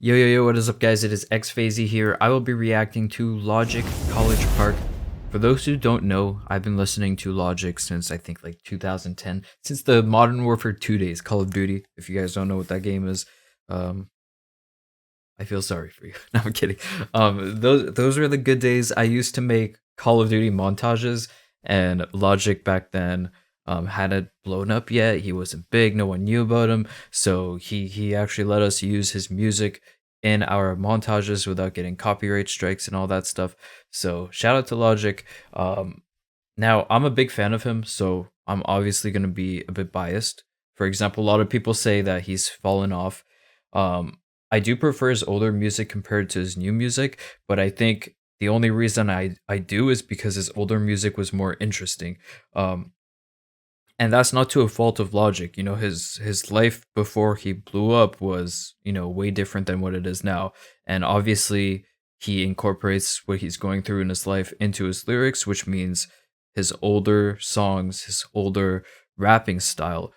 Yo, yo, yo, what is up, guys? It is xFayze here. I will be reacting to Logic College Park. For those who don't know, I've been listening to Logic since I think like 2010, since the Modern Warfare 2 days, Call of Duty. If you guys don't know what that game is, I feel sorry for you. No, I'm kidding. Those were the good days. I used to make Call of Duty montages, and Logic back then hadn't blown up yet. He wasn't big. No one knew about him. So he actually let us use his music in our montages without getting copyright strikes and all that stuff. So shout out to Logic. Now I'm a big fan of him, so I'm obviously going to be a bit biased. For example, a lot of people say that he's fallen off. I do prefer his older music compared to his new music, but I think the only reason I do is because his older music was more interesting. And that's not to a fault of Logic. You know, his life before he blew up was, you know, way different than what it is now. And obviously he incorporates what he's going through in his life into his lyrics, which means his older songs, his older rapping style.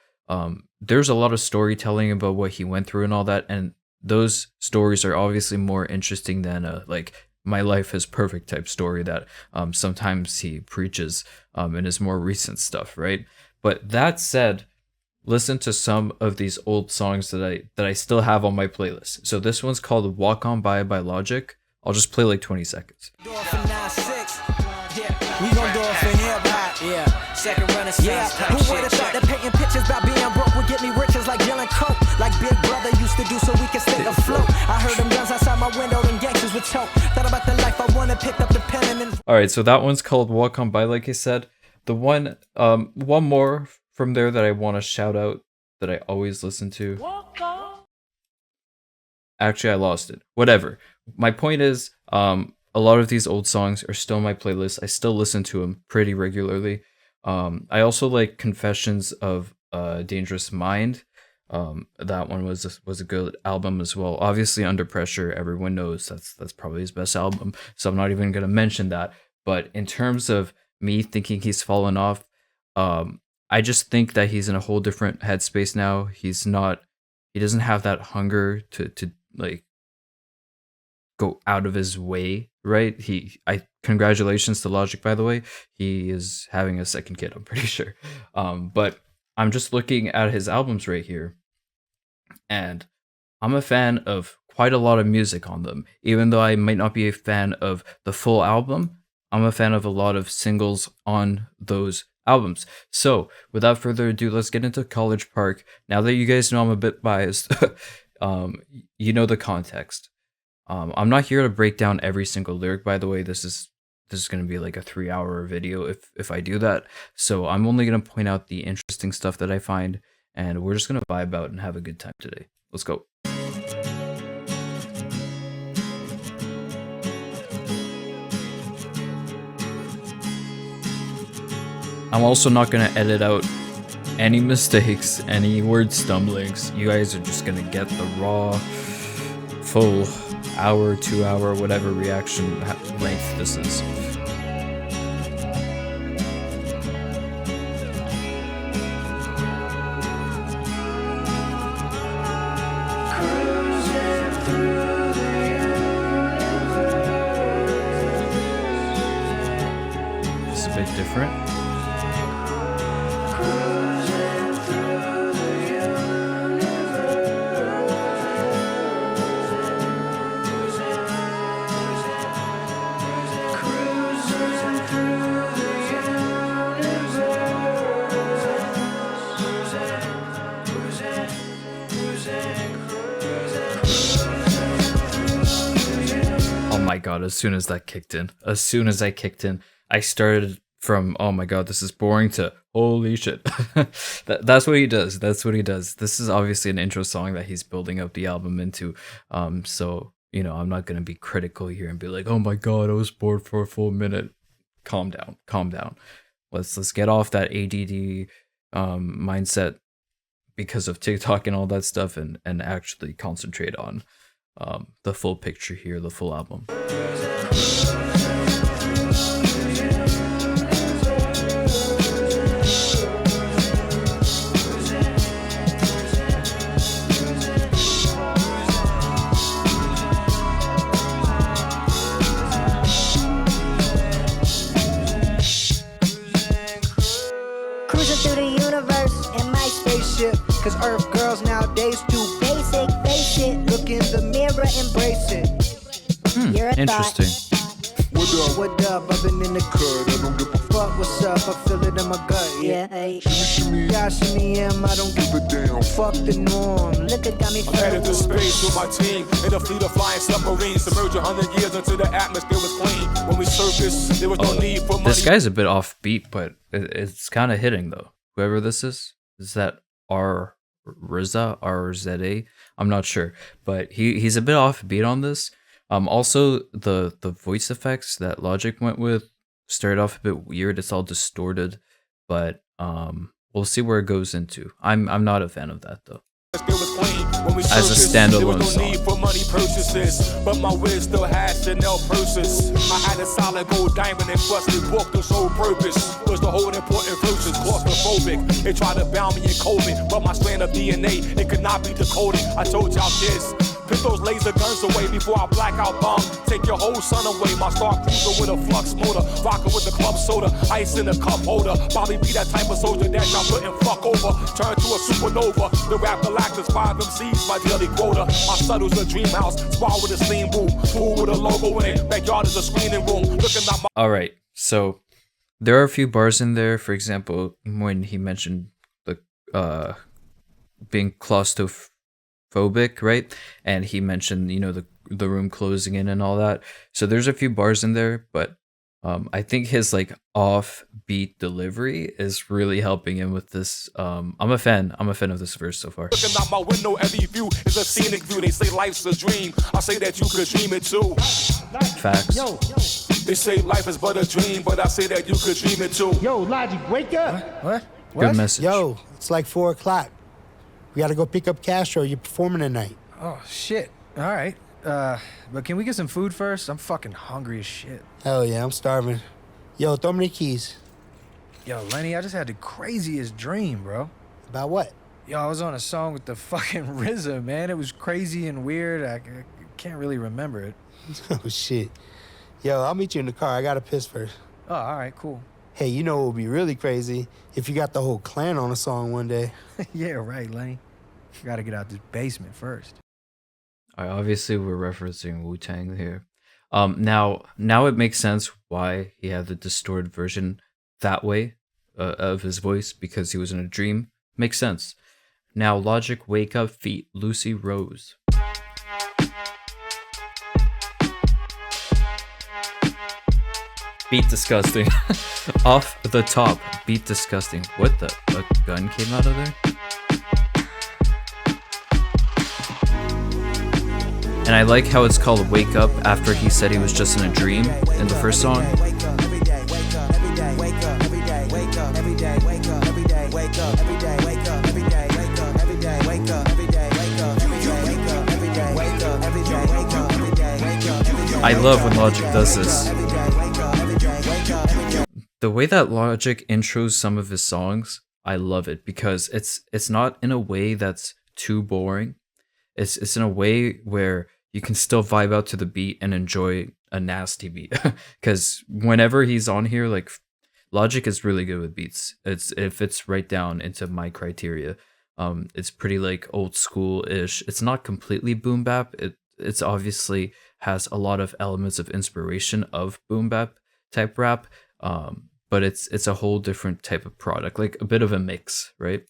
There's a lot of storytelling about what he went through and all that, and those stories are obviously more interesting than like my life is perfect type story that sometimes he preaches in his more recent stuff, right? But that said, listen to some of these old songs that I still have on my playlist. So this one's called Walk On By Logic. I'll just play like 20 seconds. We gon' do it for hip hop. Yeah, second renaissance type shit. Who would've thought that painting pictures about being broke would get me riches like Dylan Coke, like Big Brother used to do so we can stay afloat. I heard them guns outside my window and gangsters would choke. Thought about the life I wanted, picked up the pen and. All right, so that one's called Walk On By, like I said. The one more from there that I want to shout out that I always listen to. Actually, I lost it. Whatever. My point is, a lot of these old songs are still on my playlist. I still listen to them pretty regularly. I also like Confessions of a Dangerous Mind. That one was a good album as well. Obviously, Under Pressure, everyone knows that's probably his best album. So I'm not even gonna mention that. But in terms of me thinking he's fallen off, I just think that he's in a whole different headspace now. He doesn't have that hunger to like go out of his way, right? Congratulations to Logic, by the way. He is having a second kid, I'm pretty sure. But I'm just looking at his albums right here, and I'm a fan of quite a lot of music on them. Even though I might not be a fan of the full album, I'm a fan of a lot of singles on those albums. So without further ado, let's get into College Park. Now that you guys know I'm a bit biased, you know the context. I'm not here to break down every single lyric, by the way. This is going to be like a 3-hour video if I do that. So I'm only going to point out the interesting stuff that I find, and we're just going to vibe out and have a good time today. Let's go. I'm also not going to edit out any mistakes, any word stumblings. You guys are just going to get the raw, full hour, 2 hour, whatever reaction length this is. It's a bit different. Oh my god, as soon as I kicked in, I started from, oh my god, this is boring, to holy shit. That's what he does. That's what he does. This is obviously an intro song that he's building up the album into. So, you know, I'm not going to be critical here and be like, oh my god, I was bored for a full minute. Calm down. Let's get off that ADD mindset because of TikTok and all that stuff, and actually concentrate on the full picture here, the full album. mirror, embrace it. You're a Interesting. What up? I've been in the crowd. I don't give a fuck. What's up? I feel it in my gut. Yeah. Shimmy, yeah, shimmy, I don't give a damn. Fuck the norm. Look at got me. I'm headed to space with my team in a fleet of flying submarines. Submerge 100 years until the atmosphere was clean. When we surfaced, there was no need for money. This guy's a bit offbeat, but it's kind of hitting though. Whoever this is that RZA? I'm not sure, but he's a bit offbeat on this. Also the voice effects that Logic went with started off a bit weird. It's all distorted, but we'll see where it goes into. I'm not a fan of that though. As a standalone song. Need for money purchases, but my whiz still has Chanel purses. I had a solid gold diamond encrusted book. The sole purpose was to hold important verses. Claustrophobic, they tried to bound me and code me, but my strand of DNA, it could not be decoded. I told y'all this. Put those laser guns away before I black out bomb. Take your whole son away. My star cruiser with a flux motor. Rockin' with the club soda. Ice in the cup holder. Bobby be that type of soldier that y'all couldn't fuck over. Turn to a supernova. The rap Galactus 5 MCs, my daily quota. My subtle's a dream house. Spar with a steam boom. Pool with a logo in it. Backyard is a screening room. Looking at my. Alright, so there are a few bars in there. For example, when he mentioned the being claustrophobic, right? And he mentioned, the room closing in and all that. So there's a few bars in there, but I think his like offbeat delivery is really helping him with this. I'm a fan of this verse so far. Looking out my window, every view is a scenic view. They say life's a dream. I say that you could dream it too. Facts. Yo. They say life is but a dream, but I say that you could dream it too. Yo, Logic, wake up. What? Good message. Yo, it's like 4 o'clock. We gotta go pick up Castro. You're performing tonight. Oh, shit. All right. But can we get some food first? I'm fucking hungry as shit. Hell yeah, I'm starving. Yo, throw me the keys. Yo, Lenny, I just had the craziest dream, bro. About what? Yo, I was on a song with the fucking RZA, man. It was crazy and weird. I can't really remember it. Oh, shit. Yo, I'll meet you in the car. I gotta piss first. Oh, all right, cool. Hey, you know what would be really crazy? If you got the whole clan on a song one day. Yeah, right, Lenny. Gotta get out this basement first. Obviously, we're referencing Wu-Tang here. Now it makes sense why he had the distorted version that way of his voice, because he was in a dream. Makes sense. Now, Logic, Wake Up, feat. Lucy Rose. Beat disgusting. Off the top, beat disgusting. What the? A gun came out of there? And I like how it's called Wake Up after he said he was just in a dream in the first song. I love when Logic does this. The way that Logic intros some of his songs, I love it because it's not in a way that's too boring. It's in a way where you can still vibe out to the beat and enjoy a nasty beat. Because whenever he's on here, like, Logic is really good with beats. It fits right down into my criteria. It's pretty like old school-ish. It's not completely boom bap. It's obviously has a lot of elements of inspiration of boom bap type rap. But it's a whole different type of product, like a bit of a mix, right?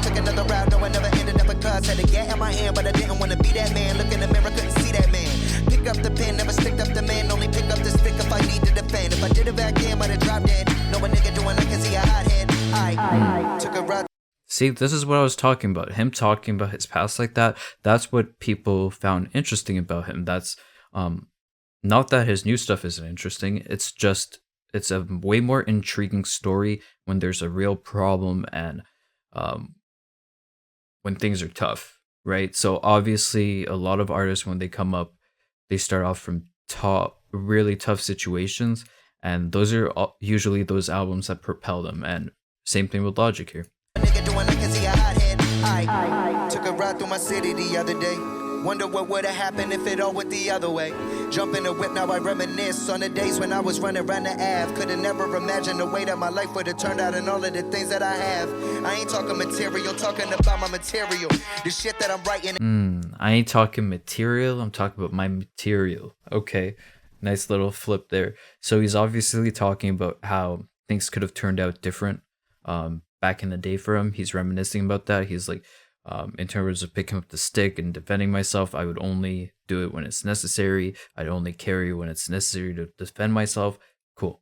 Took another route, no, I never ended up a cuz. Had a gat in my hand, but I didn't want to be that man. Look in the mirror, couldn't see that man. Pick up the pen, never stick up the man. Only pick up the stick if I need to defend. If I did it back then, might have dropped dead. No, a nigga doing, I can see a hot head. I took a route. See, this is what I was talking about. Him talking about his past like that. That's what people found interesting about him. That's not that his new stuff isn't interesting. It's just it's a way more intriguing story when there's a real problem and when things are tough, right? So obviously a lot of artists, when they come up, they start off from really tough situations, and those are usually those albums that propel them. And same thing with Logic here. Nigga doing, I can see a hot head. I took a ride through my city the other day. Wonder what would have happened if it all went the other way. Jump in the whip, now I reminisce on the days when I was running around the Ave. Could've never imagined the way that my life would have turned out and all of the things that I have. I ain't talking material, talking about my material. The shit that I'm writing. I ain't talking material, I'm talking about my material. Okay, nice little flip there. So he's obviously talking about how things could have turned out different back in the day for him. He's reminiscing about that. He's like, in terms of picking up the stick and defending myself, I would only do it when it's necessary. I'd only carry when it's necessary to defend myself. Cool.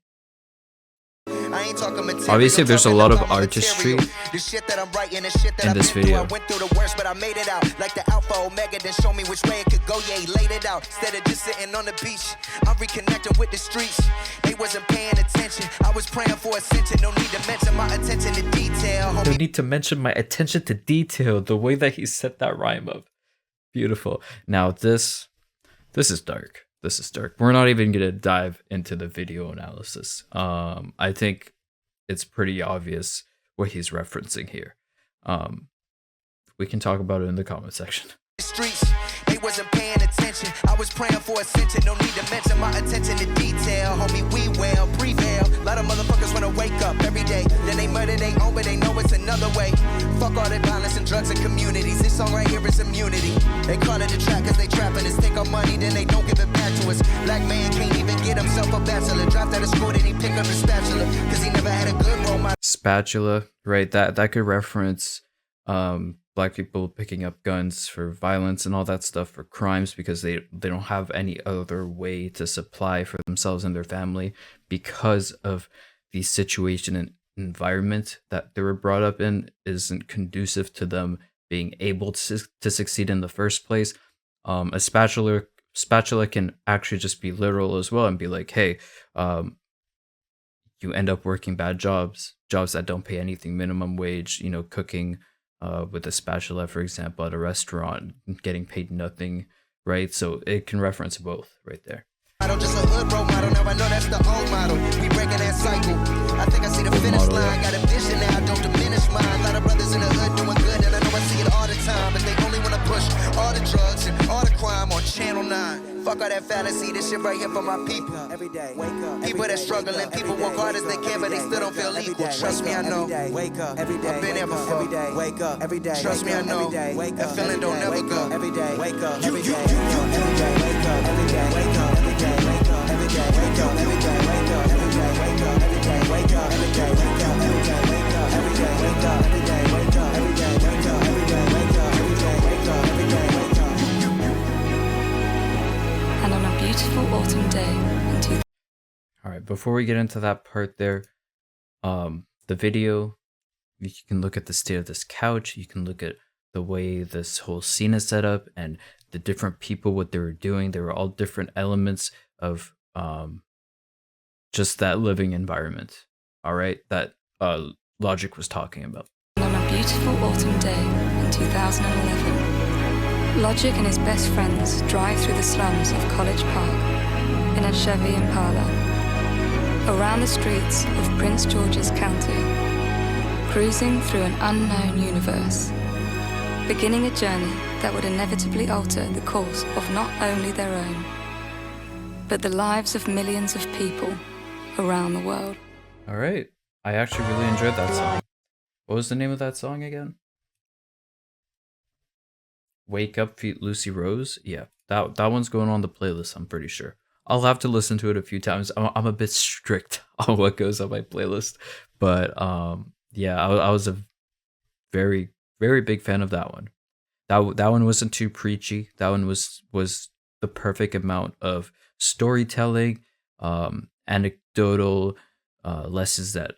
I ain't talking material, obviously, there's a lot of artistry the shit that I'm writing and shit that in this video. I went through the worst, but I made it out. Like the Alpha Omega, then show me which way it could go. Yeah, he laid it out. Instead of just sitting on the beach, I'm reconnecting with the streets. They wasn't paying attention. I was praying for ascension. No need to mention my attention to detail. No need to mention my attention to detail. The way that he set that rhyme up. Beautiful. Now this is dark. This is dark. We're not even gonna dive into the video analysis. I think it's pretty obvious what he's referencing here. We can talk about it in the comment section. Streets, they wasn't paying attention. I was praying for ascension. No need to mention my attention to detail. Homie, we well prevail. A lot of motherfuckers wanna wake up every day. Then they murder they own, but they know it's another way. Fuck all that violence and drugs and communities. This song right here is immunity. They call it a trap cause they trapping us. Take our money, then they don't give it back to us. Black man can't even get himself a bachelor. Dropped out of school, then he pick up a spatula. Cause he never had a good role model. Spatula, right? That could reference black people picking up guns for violence and all that stuff, for crimes, because they don't have any other way to supply for themselves and their family because of the situation and environment that they were brought up in isn't conducive to them being able to succeed in the first place. A spatula can actually just be literal as well and be like, hey, you end up working bad jobs that don't pay anything, minimum wage, cooking with a spatula, for example, at a restaurant, getting paid nothing, right? So it can reference both right there. Just a hood role model, now I know that's the old model. We breaking that cycle. I think I see the finish line. Got a vision now, don't diminish mine. A lot of brothers in the hood doing good, and I know I see it all the time. But they only wanna push all the drugs and all the crime on Channel 9. Fuck all that fallacy, this shit right here for my people. Every day, wake up. People that struggling, people work hard as they can, but they still don't feel equal. Trust me, I know. Wake up. Every day, I've been there before. Every day, wake up. Every day, trust me, I know. That feeling don't never go. Every day, wake up. Every day, every day, wake up. Every day, wake up. Every day, wake up. Every day, wake up. Every day, wake up. Every day, wake up. Every day, wake up. Every day, wake up. Every day, wake up. Every day, wake up. Every day, wake up. Every day, wake up. Every day, wake up. Every day, wake up. Every day, wake up. And on a beautiful autumn day in 2000. All right, before we get into that part there, the video, you can look at the state of this couch. You can look at the way this whole scene is set up and the different people, what they were doing. They were all different elements of just that living environment. All right, that Logic was talking about. On a beautiful autumn day in 2011, Logic and his best friends drive through the slums of College Park in a Chevy Impala, around the streets of Prince George's County, cruising through an unknown universe, beginning a journey that would inevitably alter the course of not only their own, but the lives of millions of people around the world. All right, I actually really enjoyed that song. What was the name of that song again? Wake Up Feet Lucy Rose? Yeah, that one's going on the playlist, I'm pretty sure. I'll have to listen to it a few times. I'm a bit strict on what goes on my playlist. But yeah, I was a very, very big fan of that one. That one wasn't too preachy. That one was the perfect amount of storytelling, anecdotal lessons that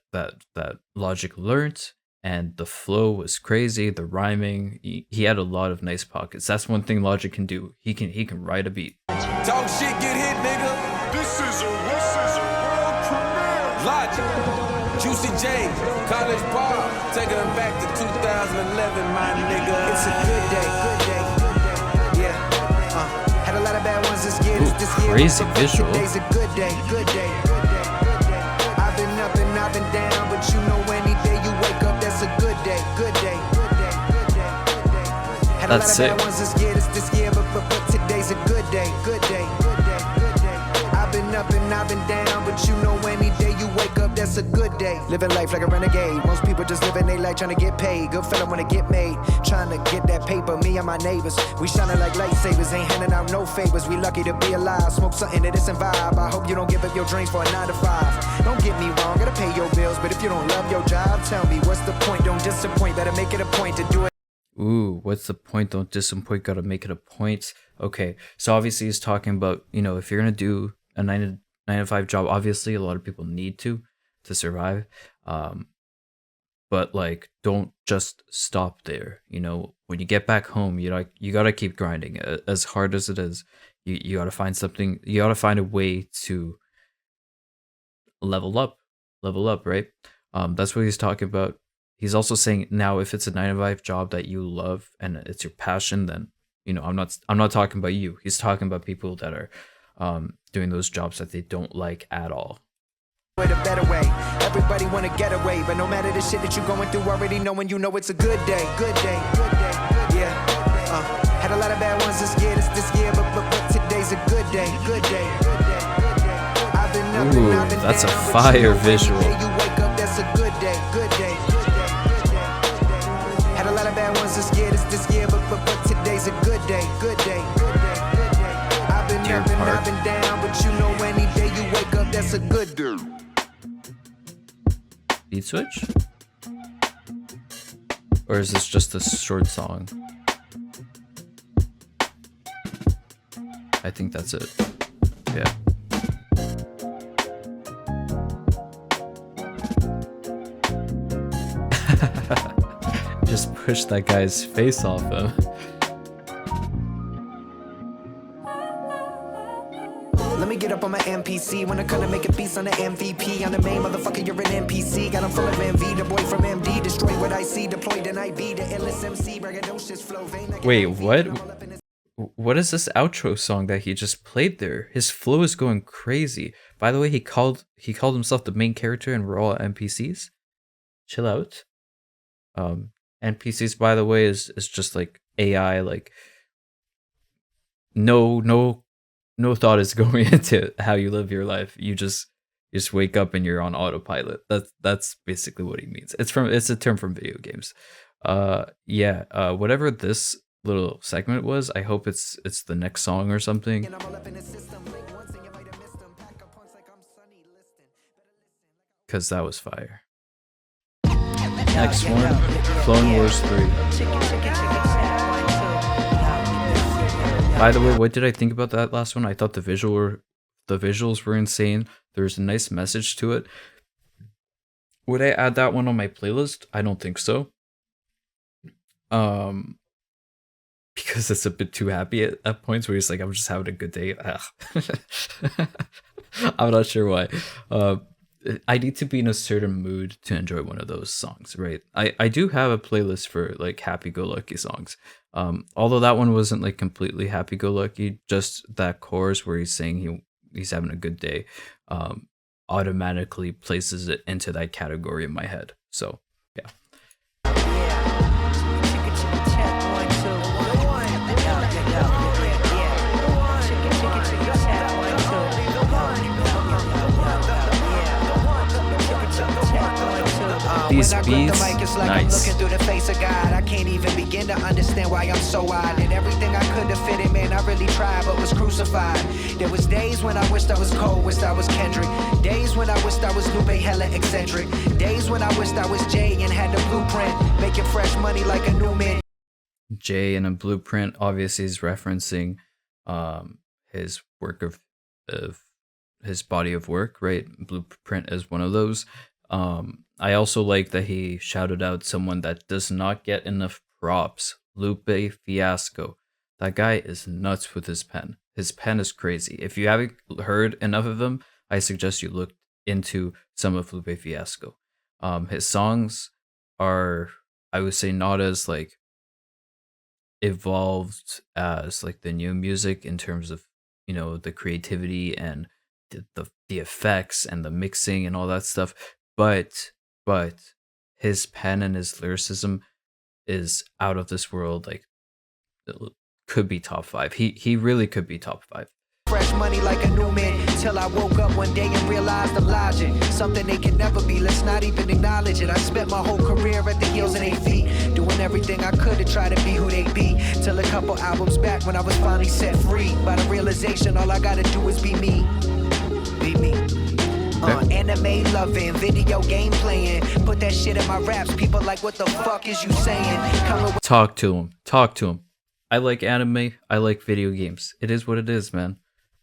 Logic learned. And the flow was crazy. The rhyming, he had a lot of nice pockets. That's one thing Logic can do. He can write a beat. Talk shit, get hit, nigga. This is a world premiere. Logic, Juicy J, College Park, taking them back to 2011, my nigga. It's a good day, yeah. Had a lot of bad ones this year. This year crazy visual. Today's a good day, good day. I've been up and I've been down, but you know any day you wake up, that's a good day, good day, good day, good day. Had a lot of bad ones this year, that's a good day. Living life like a renegade. Most people just living their life trying to get paid. Good fella wanna get made. Trying to get that paper, me and my neighbors. We shining like lightsabers, ain't handing out no favors. We lucky to be alive. Smoke something that isn't vibe. I hope you don't give up your dreams for a 9 to 5. Don't get me wrong, gotta pay your bills. But if you don't love your job, tell me what's the point? Don't disappoint, better make it a point to do it. Ooh, what's the point? Don't disappoint, gotta make it a point. Okay, so obviously he's talking about, you know, if you're gonna do a 9 to 5 job, obviously a lot of people need to survive. But like, don't just stop there. You know, when you get back home, you gotta keep grinding. As hard as it is, you gotta find something. You gotta find a way to level up, right? That's what he's talking about. He's also saying now, if it's a 9 to 5 job that you love and it's your passion, then, you know, I'm not talking about you. He's talking about people that are doing those jobs that they don't like at all. A better way. Everybody wanna get away, but no matter the shit that you're going through, already knowing you know it's a good day, good day, good day, yeah. Had a lot of bad ones this year, but today's a good day, good day, good day, good day. I've been up Ooh, and I've been that's down, a but fire you know, visual. every day you wake up, that's a good day, good day, good day, good day, good day. Had a lot of bad ones this year, but today's a good day, good day, good day, good day. I've been Dear up and Park. I've been down, but you know any day you wake up, that's a good day. Beat switch? Or is this just a short song? I think that's it. Yeah. Just push that guy's face off him. Let me get up on my MPC when I come to make a piece on the MVP. I'm the main motherfucker, you're an NPC. Got him full of MV, the boy from MD. Destroy what I see, deployed an IB. The illest MC, braggadocious flow. Wait, what? What is this outro song that he just played there? His flow is going crazy. By the way, he called himself the main character and we're all NPCs. Chill out. NPCs, by the way, is just like AI. Like no thought is going into how you live your life. You just wake up and you're on autopilot. That's basically what he means. It's a term from video games. Whatever this little segment was, I hope it's the next song or something. Cause that was fire. Next one, Clone Wars 3. By the way, what did I think about that last one? I thought the visuals were insane. There's a nice message to it. Would I add that one on my playlist? I don't think so. Because it's a bit too happy at points where he's like, I'm just having a good day. I'm not sure why. I need to be in a certain mood to enjoy one of those songs, right? I do have a playlist for like happy-go-lucky songs. Although that one wasn't like completely happy-go-lucky, just that chorus where he's saying he's having a good day automatically places it into that category in my head. So yeah. These beats, nice. Looking through the face of God, I can't even begin to understand why I'm so odd. Did everything I could to fit in, man, I really tried, but was crucified. There was days when I wished I was Cole, wished I was Kendrick. Days when I wished I was Lupe, hella eccentric. Days when I wished I was Jay and had the blueprint, making fresh money like a new man. Jay and a blueprint obviously is referencing his work of his body of work, right? Blueprint is one of those. I also like that he shouted out someone that does not get enough props, Lupe Fiasco. That guy is nuts with his pen. His pen is crazy. If you haven't heard enough of him, I suggest you look into some of Lupe Fiasco. His songs are, I would say, not as like evolved as like the new music in terms of, you know, the creativity and the effects and the mixing and all that stuff. But his pen and his lyricism is out of this world. Like, it could be top 5. He really could be top 5. fresh money like a new man. Till I woke up one day and realized the logic. Something they can never be, let's not even acknowledge it. I spent my whole career at the heels of their feet, doing everything I could to try to be who they be. Till a couple albums back when I was finally set free by the realization all I gotta do is be me. Be me. Anime loving, video game playing. Put that shit in my raps. People like, what the fuck is you saying? Talk to him. Talk to him. I like anime. I like video games. It is what it is, man.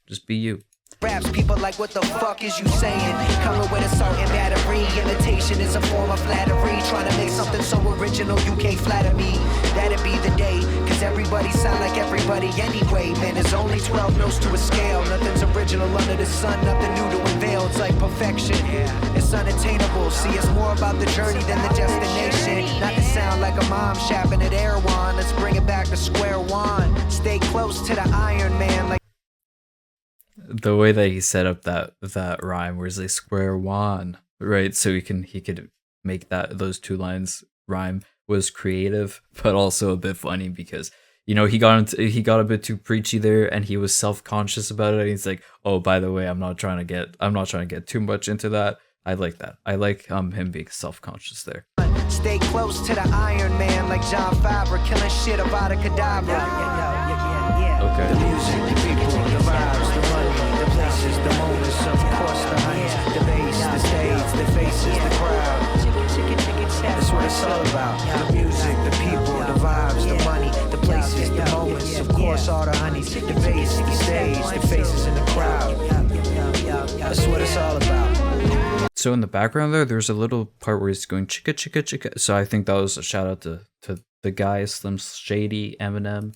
Just be you. Raps, people like, what the fuck is you saying? Coming with assault and battery. Imitation is a form of flattery. Trying to make something so original you can't flatter me. That'd be the day, cause everybody sound like everybody anyway. Man, there's only 12 notes to a scale. Nothing's original under the sun, nothing new to unveil. It's like perfection, it's unattainable. See, it's more about the journey than the destination. Not to sound like a mom shapping at Air One. Let's bring it back to square one. Stay close to the Iron Man like the way that he set up that rhyme, where's like square one, right? So he could make those two lines rhyme, was creative, but also a bit funny because, you know, he got a bit too preachy there, and he was self-conscious about it. And he's like, oh, by the way, I'm not trying to get too much into that. I like that. I like him being self-conscious there. stay close to the Iron Man like John Favreau, killing shit about a cadaver. Okay. The music, the people, the vibes, the money, the places, the moments, of course, the honey, the bass, the stage, the faces, the crowd. That's what it's all about. The music, the people, the vibes, the money, the places, the moments, of course, all the honeys, the bass, the stage, the faces in the crowd. That's what it's all about. So in the background there's a little part where he's going chicka chicka chicka. So I think that was a shout out to the guy, Slim Shady, Eminem.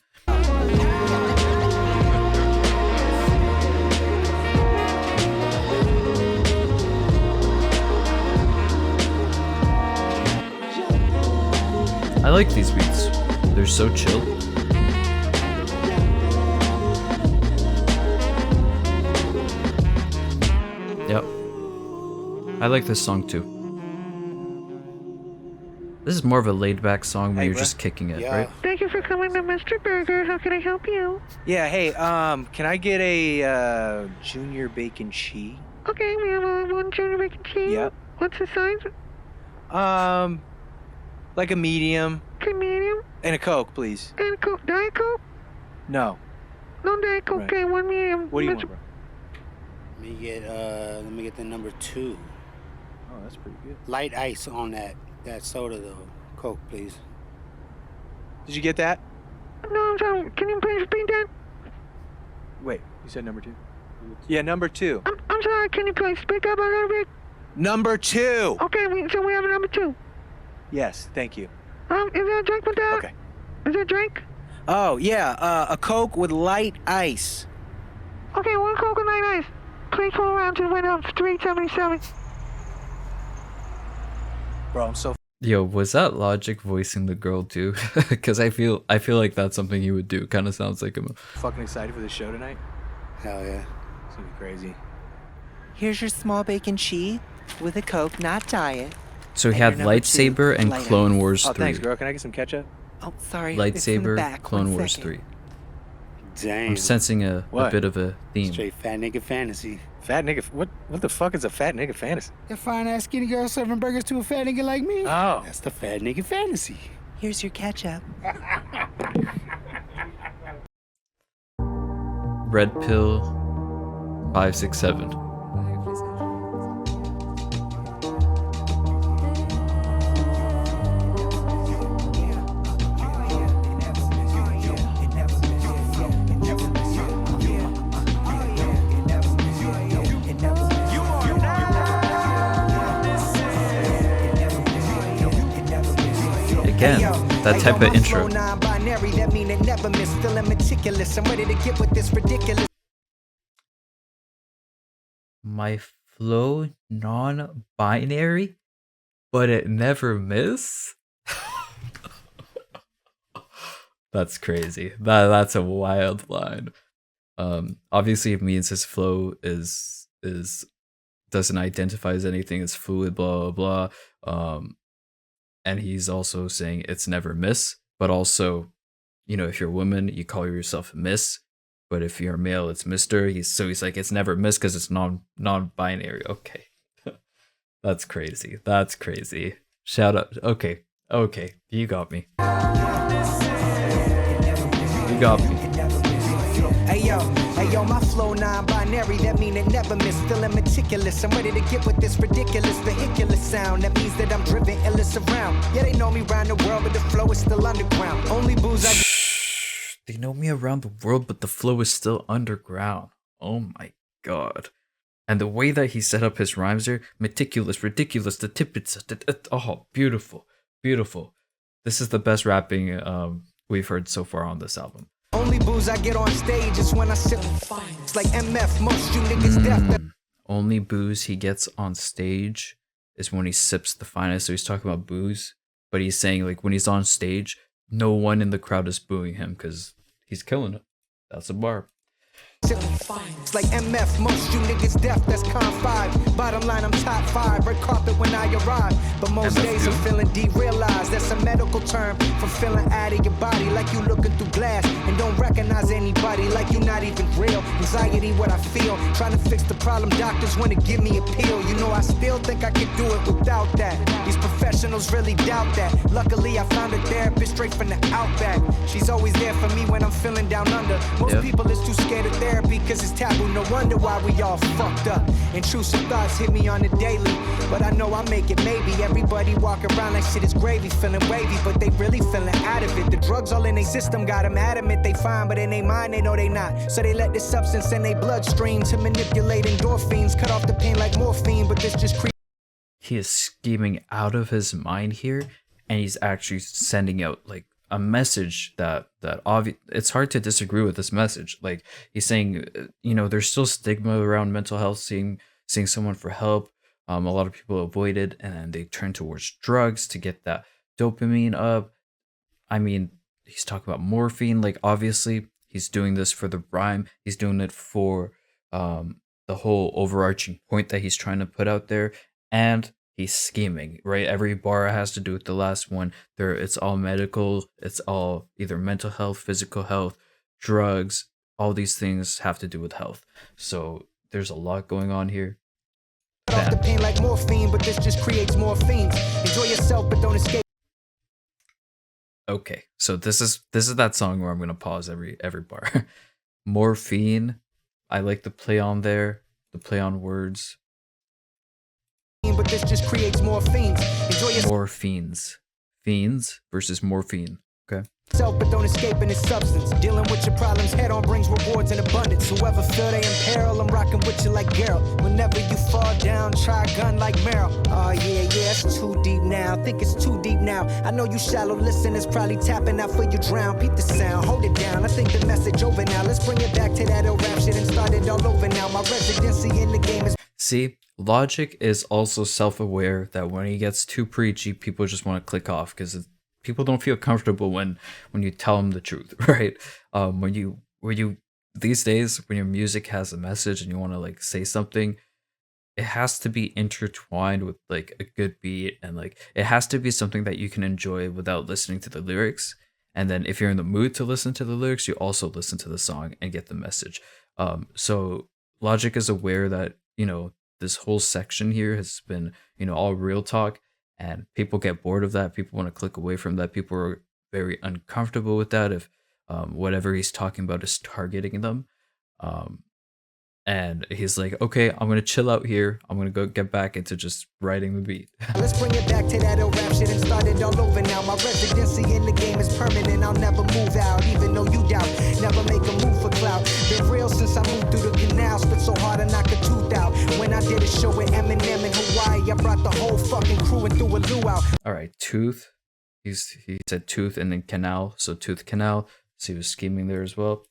I like these beats. They're so chill. Yep. I like this song too. This is more of a laid-back song when you're just kicking it, right? Thank you for coming to Mr. Burger. How can I help you? Yeah, hey, can I get a junior bacon cheese? Okay, we have one junior bacon cheese. Yep. What's the size? Like a medium. Okay, medium. And a Coke, please. And Coke. Diet Coke? No. No Diet Coke. Right. Okay, one medium. What do you want, bro? Let me get the number 2. Oh, that's pretty good. Light ice on that soda though. Coke, please. Did you get that? No, I'm sorry. Can you please repeat that? Wait, you said number 2? Yeah, number 2. I'm sorry. Can you please speak up a little bit? Number 2! Okay, so we have a number 2. Yes, thank you. Is there a drink with that? Okay. Is there a drink? Oh, yeah, a Coke with light ice. Okay, one Coke and light ice. Please pull around to the window 377. Bro, I'm so Yo, was that Logic voicing the girl too? Because I feel like that's something he would do. Kind of sounds like him. fucking excited for the show tonight. Hell yeah. It's gonna be crazy. Here's your small bacon cheese with a Coke, not diet. So he had And your number Lightsaber 2, and light Clone ice. Wars 3. Oh, thanks, girl. Can I get some ketchup? Oh, sorry. it's in the Lightsaber, back. Clone One Wars second. 3. Damn. I'm sensing a What? bit of a theme. Straight fat nigga fantasy. Fat nigga. What the fuck is a fat nigga fantasy? That fine ass skinny girl serving burgers to a fat nigga like me. Oh. That's the fat nigga fantasy. Here's your ketchup. Red Pill 567. Again, that type of intro. Non-binary, that mean it never miss. Feeling meticulous. I'm ready to get with this ridiculous. My flow non-binary, but it never miss. That's crazy. That's a wild line. Obviously it means his flow is doesn't identify as anything as fluid, blah blah blah. And he's also saying it's never miss, but also, you know, if you're a woman, you call yourself Miss, but if you're a male, it's Mr. He's like, it's never Miss because it's non-binary. Okay. That's crazy. That's crazy. Shout out. Okay. You got me. You got me. Hey yo, my flow non-binary, that mean it never miss. Feeling meticulous, I'm ready to get with this ridiculous vehicular sound. That means that I'm driven illness around. Yeah, they know me around the world, but the flow is still underground. Only booze I They know me around the world, but the flow is still underground. Oh my god. And the way that he set up his rhymes are meticulous, ridiculous, the tidbits. Oh, beautiful. Beautiful. This is the best rapping we've heard so far on this album. Only booze I get on stage is when I sip. It's like MF, most you niggas deaf. Only booze he gets on stage is when he sips the finest. So he's talking about booze, but he's saying like when he's on stage, no one in the crowd is booing him because he's killing it. That's a bar. It's like MF, most you niggas deaf, that's Con5. Bottom line, I'm top 5, red carpet when I arrive. But most days I'm feeling derealized, that's a medical term for feeling out of your body, like you looking through glass and don't recognize anybody, like you not even real. Anxiety, what I feel, trying to fix the problem, doctors want to give me a pill. You know I still think I could do it without that. These professionals really doubt that. Luckily I found a therapist straight from the outback. She's always there for me when I'm feeling down under. Most people is too scared of therapy because it's taboo, no wonder why we all fucked up. Intrusive thoughts hit me on the daily, but I know I make it maybe. Everybody walk around like shit is gravy, feeling wavy, but they really feeling out of it. The drugs all in their system got them adamant they fine, but in their mind they know they not. So they let this substance in their bloodstream to manipulate endorphins, cut off the pain like morphine, but this just He is scheming out of his mind here, and he's actually sending out like a message that it's hard to disagree with this message. Like he's saying, you know, there's still stigma around mental health, seeing someone for help. A lot of people avoid it and they turn towards drugs to get that dopamine up. I mean, he's talking about morphine. Like obviously he's doing this for the rhyme. He's doing it for the whole overarching point that he's trying to put out there. And he's scheming, right? Every bar has to do with the last one. It's all medical. It's all either mental health, physical health, drugs. All these things have to do with health. So there's a lot going on here. off the pain like morphine, but this just creates more fiends. Enjoy yourself, but don't escape. Okay, so this is that song where I'm gonna pause every bar. Morphine. I like the play on there, the play on words. But this just creates more fiends. Enjoy yourself. More fiends. Fiends versus morphine. Okay. But don't escape in its substance. Dealing with your problems head on brings rewards in abundance. Whoever feel they in peril, I'm rocking with you like Geralt. Whenever you fall down, try a gun like Meryl. Oh yeah, it's too deep now. Think it's too deep now. I know you shallow listeners probably tapping out for you drown. Peep the sound, hold it down. I think the message over now. Let's bring it back to that old rap shit and start it all over now. My residency in the game is. See, Logic is also self-aware that when he gets too preachy, people just want to click off because people don't feel comfortable when you tell them the truth, right? When you these days when your music has a message and you want to like say something, it has to be intertwined with like a good beat, and like it has to be something that you can enjoy without listening to the lyrics. And then if you're in the mood to listen to the lyrics, you also listen to the song and get the message. So Logic is aware that, you know, this whole section here has been, you know, all real talk, and people get bored of that. People want to click away from that. People are very uncomfortable with that if whatever he's talking about is targeting them. And he's like, okay, I'm going to chill out here. I'm going to go get back into just writing the beat. Let's bring it back to that old rap shit and start it all over now. My residency in the game is permanent. I'll never move out, even though you doubt. Never make a move for clout. Been real since I moved through the canal. Spit so hard I knock a tooth out. When I did a show with Eminem in Hawaii, I brought the whole fucking crew and threw a luau. All right, tooth. He said tooth and then canal. So tooth canal. So he was scheming there as well.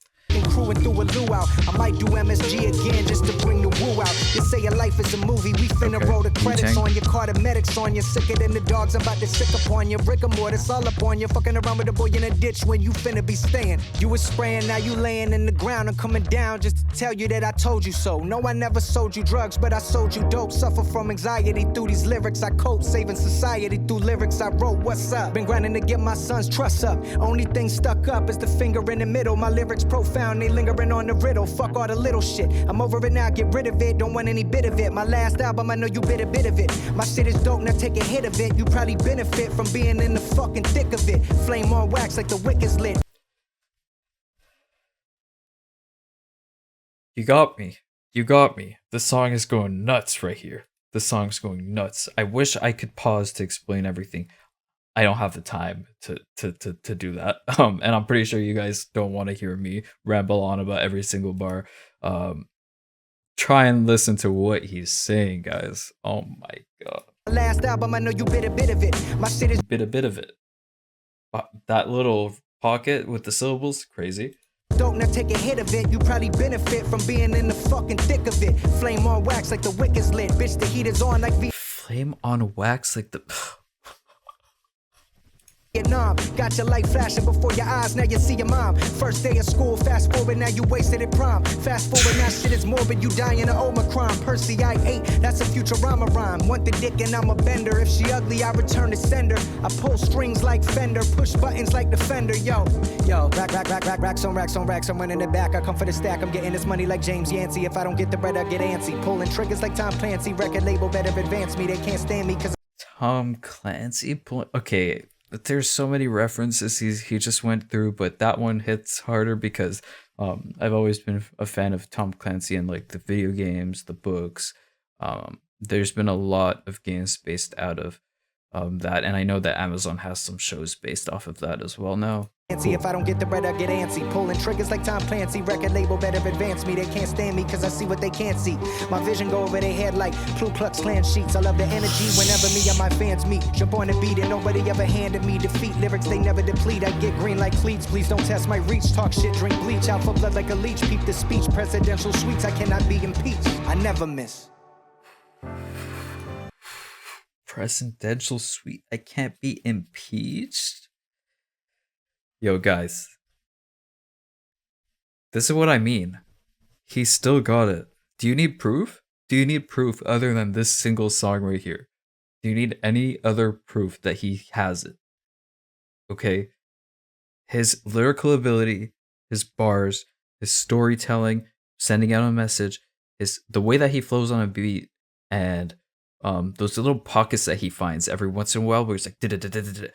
Crewing through a luau. I might do MSG again just to bring the woo out. You say your life is a movie, we finna roll the credits on you, call the medics on you. Sicker than the dogs, I'm about to sick upon you. Rigor mortis all up on you, fucking around with a boy in a ditch when you finna be staying. You was spraying, now you laying in the ground and coming down just to tell you that I told you so. No, I never sold you drugs, but I sold you dope. Suffer from anxiety through these lyrics I cope, saving society through lyrics I wrote. What's up? Been grinding to get my son's trust up. Only thing stuck up is the finger in the middle. My lyrics profound. profound, they lingering on the riddle. Fuck all the little shit. I'm over it now, get rid of it. Don't want any bit of it. My last album, I know you bit a bit of it. My shit is dope, now take a hit of it. You probably benefit from being in the fucking thick of it. Flame on wax like the wick is lit. You got me. You got me. The song is going nuts right here. The song's going nuts. I wish I could pause to explain everything. I don't have the time to do that. And I'm pretty sure you guys don't want to hear me ramble on about every single bar. Try and listen to what he's saying, guys. Oh my god. Last album, I know you bit a bit of it. My shit is Bit a bit of it. That little pocket with the syllables, crazy. dope, now take a hit of it. You probably benefit from being in the fucking thick of it. Flame on wax like the wick is lit. Bitch, the heat is on like Flame on wax like the... Vietnam. Got your light flashing before your eyes, now you see your mom. First day of school, fast forward, now you wasted at prom. Fast forward, now shit is morbid, you dying of Omicron. Percy, I ate, that's a Futurama rhyme. Want the dick and I'm a bender. If she ugly, I return to sender. I pull strings like Fender, push buttons like Defender. Yo, racks on racks. I'm running it back, I come for the stack. I'm getting this money like James Yancey. If I don't get the bread, I get antsy. Pulling triggers like Tom Clancy. Record label better advance me, they can't stand me cause Tom Clancy? Okay. There's so many references he just went through, but that one hits harder because I've always been a fan of Tom Clancy and like the video games, the books. There's been a lot of games based out of that, and I know that Amazon has some shows based off of that as well now. Cool. If I don't get the bread, I get antsy. Pulling triggers like Tom Clancy. Record label better advance me. They can't stand me cause I see what they can't see. My vision go over their head like Ku Klux Klan sheets. I love the energy whenever me and my fans meet. Jump on the beat and nobody ever handed me defeat. Lyrics they never deplete. I get green like cleats. Please don't test my reach. Talk shit, drink bleach. Out for blood like a leech. Peep the speech. Presidential suites. I cannot be impeached. I never miss. Presidential suite. I can't be impeached? Yo, guys. This is what I mean. He still got it. Do you need proof? Do you need proof other than this single song right here? Do you need any other proof that he has it? Okay. His lyrical ability, his bars, his storytelling, sending out a message, the way that he flows on a beat, and those little pockets that he finds every once in a while where he's like,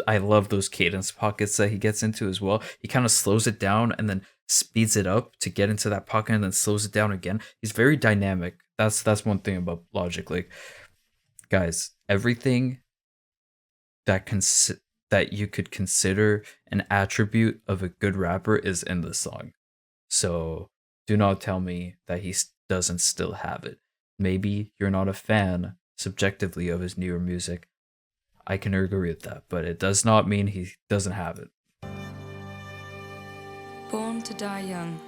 I love those cadence pockets that he gets into as well. He kind of slows it down and then speeds it up to get into that pocket and then slows it down again. He's very dynamic. That's one thing about Logic. Like, guys, everything that you could consider an attribute of a good rapper is in this song. So do not tell me that he doesn't still have it. Maybe you're not a fan subjectively of his newer music. I can agree with that, but it does not mean he doesn't have it. Born to die young,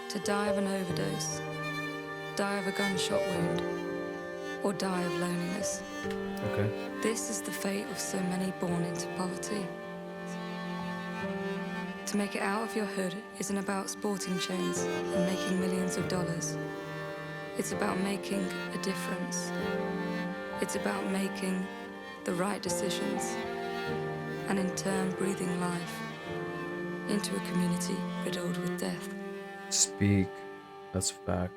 to die of an overdose, die of a gunshot wound, or die of loneliness. Okay. This is the fate of so many born into poverty. To make it out of your hood isn't about sporting chains and making millions of dollars. It's about making a difference. It's about making the right decisions, and in turn breathing life into a community riddled with death. Speak. That's a fact.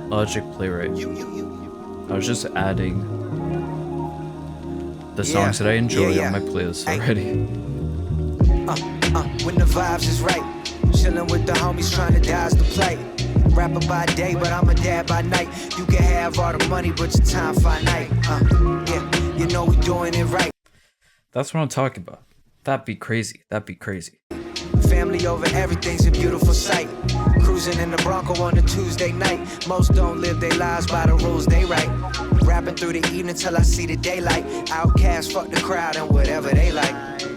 Logic playwright. I was just adding the songs that I enjoy on my playlist already. When the vibes is right. Chillin' with the homies trying to dodge the play. Rapper by day, but I'm a dad by night. You can have all the money, but your time finite. Yeah, you know we doing it right. That's what I'm talking about. That'd be crazy. That'd be crazy. Family over everything's a beautiful sight. Cruising in the Bronco on a Tuesday night. Most don't live their lives by the rules they write. Rapping through the evening till I see the daylight. Outcast, fuck the crowd and whatever they like.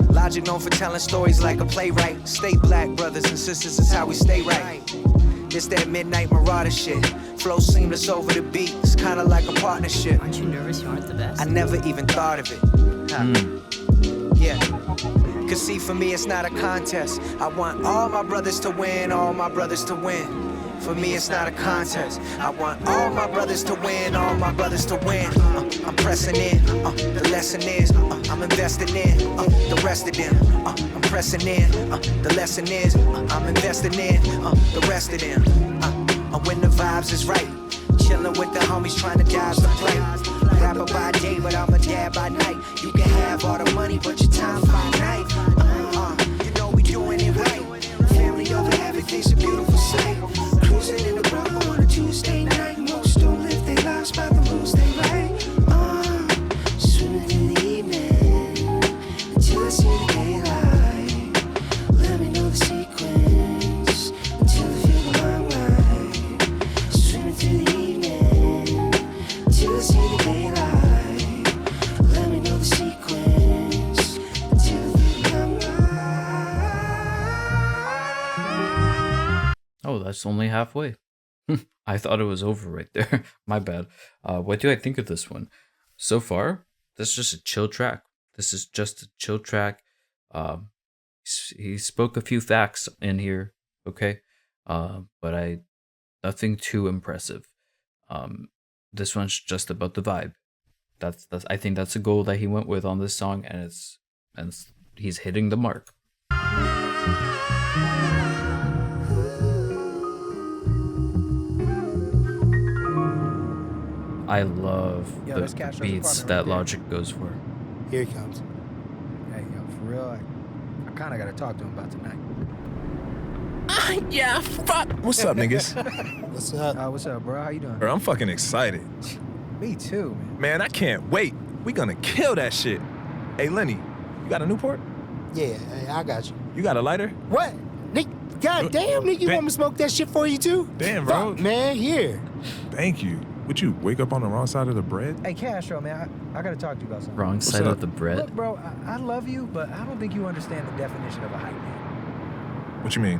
Logic known for telling stories like a playwright. Stay black, brothers and sisters, is how we stay right. This that midnight marauder shit. Flow seamless over the beat, it's kinda like a partnership. Aren't you nervous you aren't the best? I never even thought of it. Yeah. Cause see, for me, it's not a contest. I want all my brothers to win, all my brothers to win. For me, it's not a contest. I want all my brothers to win, all my brothers to win. I'm pressing in. The lesson is, I'm investing in the rest of them. I'm pressing in. The lesson is, I'm investing in the rest of them. When the vibes is right, chillin' with the homies trying to dodge the play. Rapper by day, but I'm a dad by night. You can have all the money, but your time finite. You know we doing it right. Family over everything's a beautiful sight. Cruising in the Bravo on a Tuesday night. Most don't live their lives by the rules they write. Swimming in the evening until I see the daylight. Let me know the sequence until I feel the line right. Swimming through the evening until I see the daylight. Let me know the sequence until I feel the line right. Oh, that's only halfway. I thought it was over right there. My bad. What do I think of this one? So far, this is just a chill track. This is just a chill track. He spoke a few facts in here, okay? But nothing too impressive. This one's just about the vibe. That's I think that's a goal that he went with on this song, and he's hitting the mark. I love the beats that Logic goes for. Here he comes. Hey, yo, for real, I kind of got to talk to him about tonight. Yeah, fuck. What's up, niggas? What's up? What's up, bro? How you doing? Bro, I'm fucking excited. Me too, man. Man, I can't wait. We gonna kill that shit. Hey, Lenny, you got a Newport? Yeah, hey, I got you. You got a lighter? What? Nick, God damn, Nick, you want me to smoke that shit for you too? Damn, bro. Fuck, man, here. Thank you. Would you wake up on the wrong side of the bread? Hey, Castro, man, I got to talk to you about something. Wrong side up? of the bread. Look, bro, I love you, but I don't think you understand the definition of a hype man. What you mean?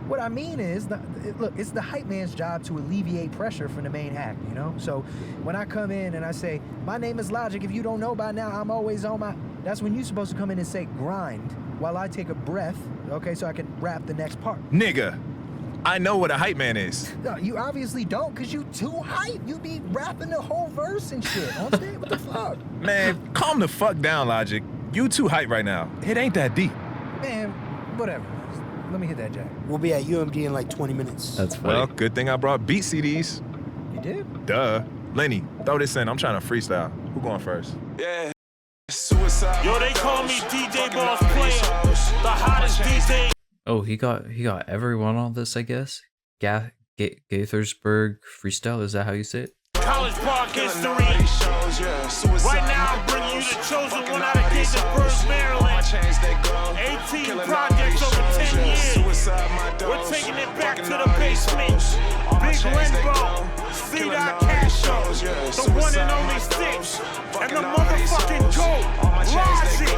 What I mean is, look, it's the hype man's job to alleviate pressure from the main act, you know? So when I come in and I say, my name is Logic, if you don't know by now, I'm always on my... That's when you're supposed to come in and say grind while I take a breath, okay, so I can rap the next part. Nigga, I know what a hype man is. No, you obviously don't, because you too hype. You be rapping the whole verse and shit on stage. What the fuck? Man, calm the fuck down, Logic. You too hype right now. It ain't that deep. Man, whatever. Let me hit that jack. We'll be at UMD in like 20 minutes. That's funny. Well, good thing I brought beat CDs. You did? Duh. Lenny, throw this in. I'm trying to freestyle. Who going first? Yeah. Suicide. Yo, they call me DJ Boss Player, the hottest DJ. Oh, he got everyone on this, I guess. Gaithersburg freestyle, is that how you say it? College Park history. Right now, I'm bringing you the chosen one out of Gaithersburg, Maryland. 18 projects over 10 years. We're taking it back to the basement. Big Limbo, C.Dot Castro, the one and only Six, and the motherfucking GOAT, Logic.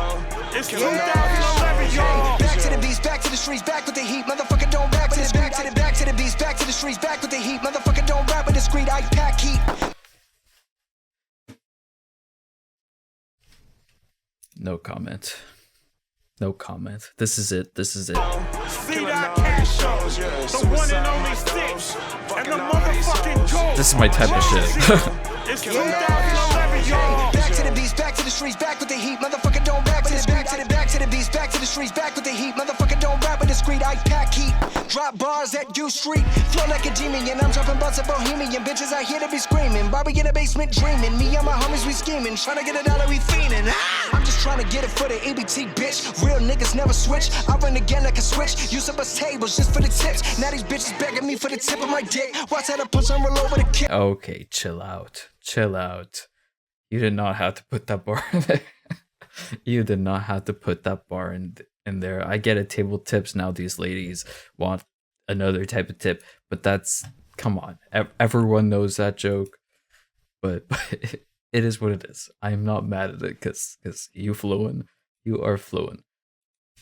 It's 2011, y'all. Back to the beats, back to the streets, back with the heat, motherfucker don't back to the back to the back to the beats, back to the streets, back with the heat, motherfucker don't rap with the street, I pack heat. No comment. No comment. This is it. This is it. C.Dot Castro, the one and only Six, and the motherfucking GOAT. This is my type of shit. It's 2011, y'all. Back to the beats, back to the streets, back with the heat, motherfucker don't back to the back to the back to the beats, back to the streets, back with the heat, motherfucker don't rap with the street, I pack heat. Drop bars at U Street, flow like a demon, and I'm dropping butts of bohemian bitches. I hear to be screaming, Barbie in the basement dreaming. Me and my homies we scheming, trying to get a dollar we fiending. I'm just trying to get it for the EBT bitch. Real niggas never switch. I run again like a switch. Use up us tables just for the tips. Now these bitches begging me for the tip of my dick. Watch how the punch and roll over the kick. Okay, chill out. Chill out. You did not have to put that bar in there. You did not have to put that bar in there. I get it, table tips. Now these ladies want another type of tip, but that's, come on. Everyone knows that joke, but it is what it is. I am not mad at it because you flowing. You are flowing.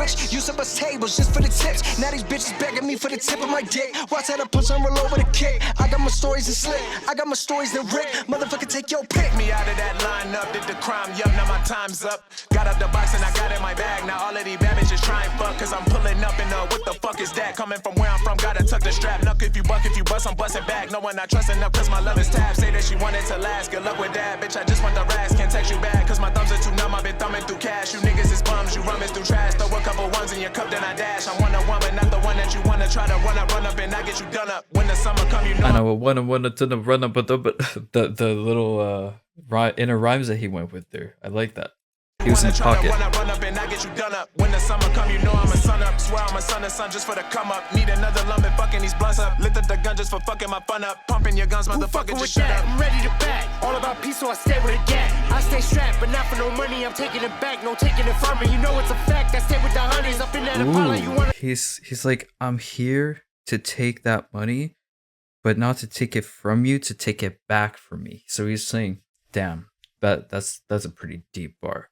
Use up us tables just for the tips. Now these bitches begging me for the tip of my dick. Watch how the punch and roll over the kick. I got my stories and slick. I got my stories that rip. Motherfucker, take your pick. Me out of that lineup, did the crime, yup, now my time's up. Got out the box and I got in my bag. Now all of these bad bitches try and fuck. Cause I'm pulling up and what the fuck is that? Coming from where I'm from, gotta tuck the strap. Nuck if you buck, if you bust, I'm busting back. No one not trusting up cause my love is tab. Say that she wanted to last, good luck with that. Bitch, I just want the racks, can't text you back. Cause my thumbs are too numb, I've been thumbing through cash. You niggas is bums, you rummage through trash. Throw a couple ones in your cup, then I dash. I'm one-on-one, but not the one that you wanna try to run up and I get you done up. When the summer come, you know I know a one to the run up, but the little inner rhymes that he went with there, I like that. He was in pocket. Run up and I get you done up. When the summer come, you know I'm a sun up. Swear I'm a son of sun just for the come up. Need another lump and fucking these blunts up. Lit up the gun just for fucking my fun up. Pumping your guns, motherfucker, just shut up. I'm ready to back. All about peace, so I stay with a gap. I stay strapped, but not for no money. I'm taking it back, no taking it from me. You know it's a fact. I stay with the honeys up in that Apollo. You wanna? He's like, I'm here to take that money, but not to take it from you, to take it back from me. So he's saying, damn, that's a pretty deep bar.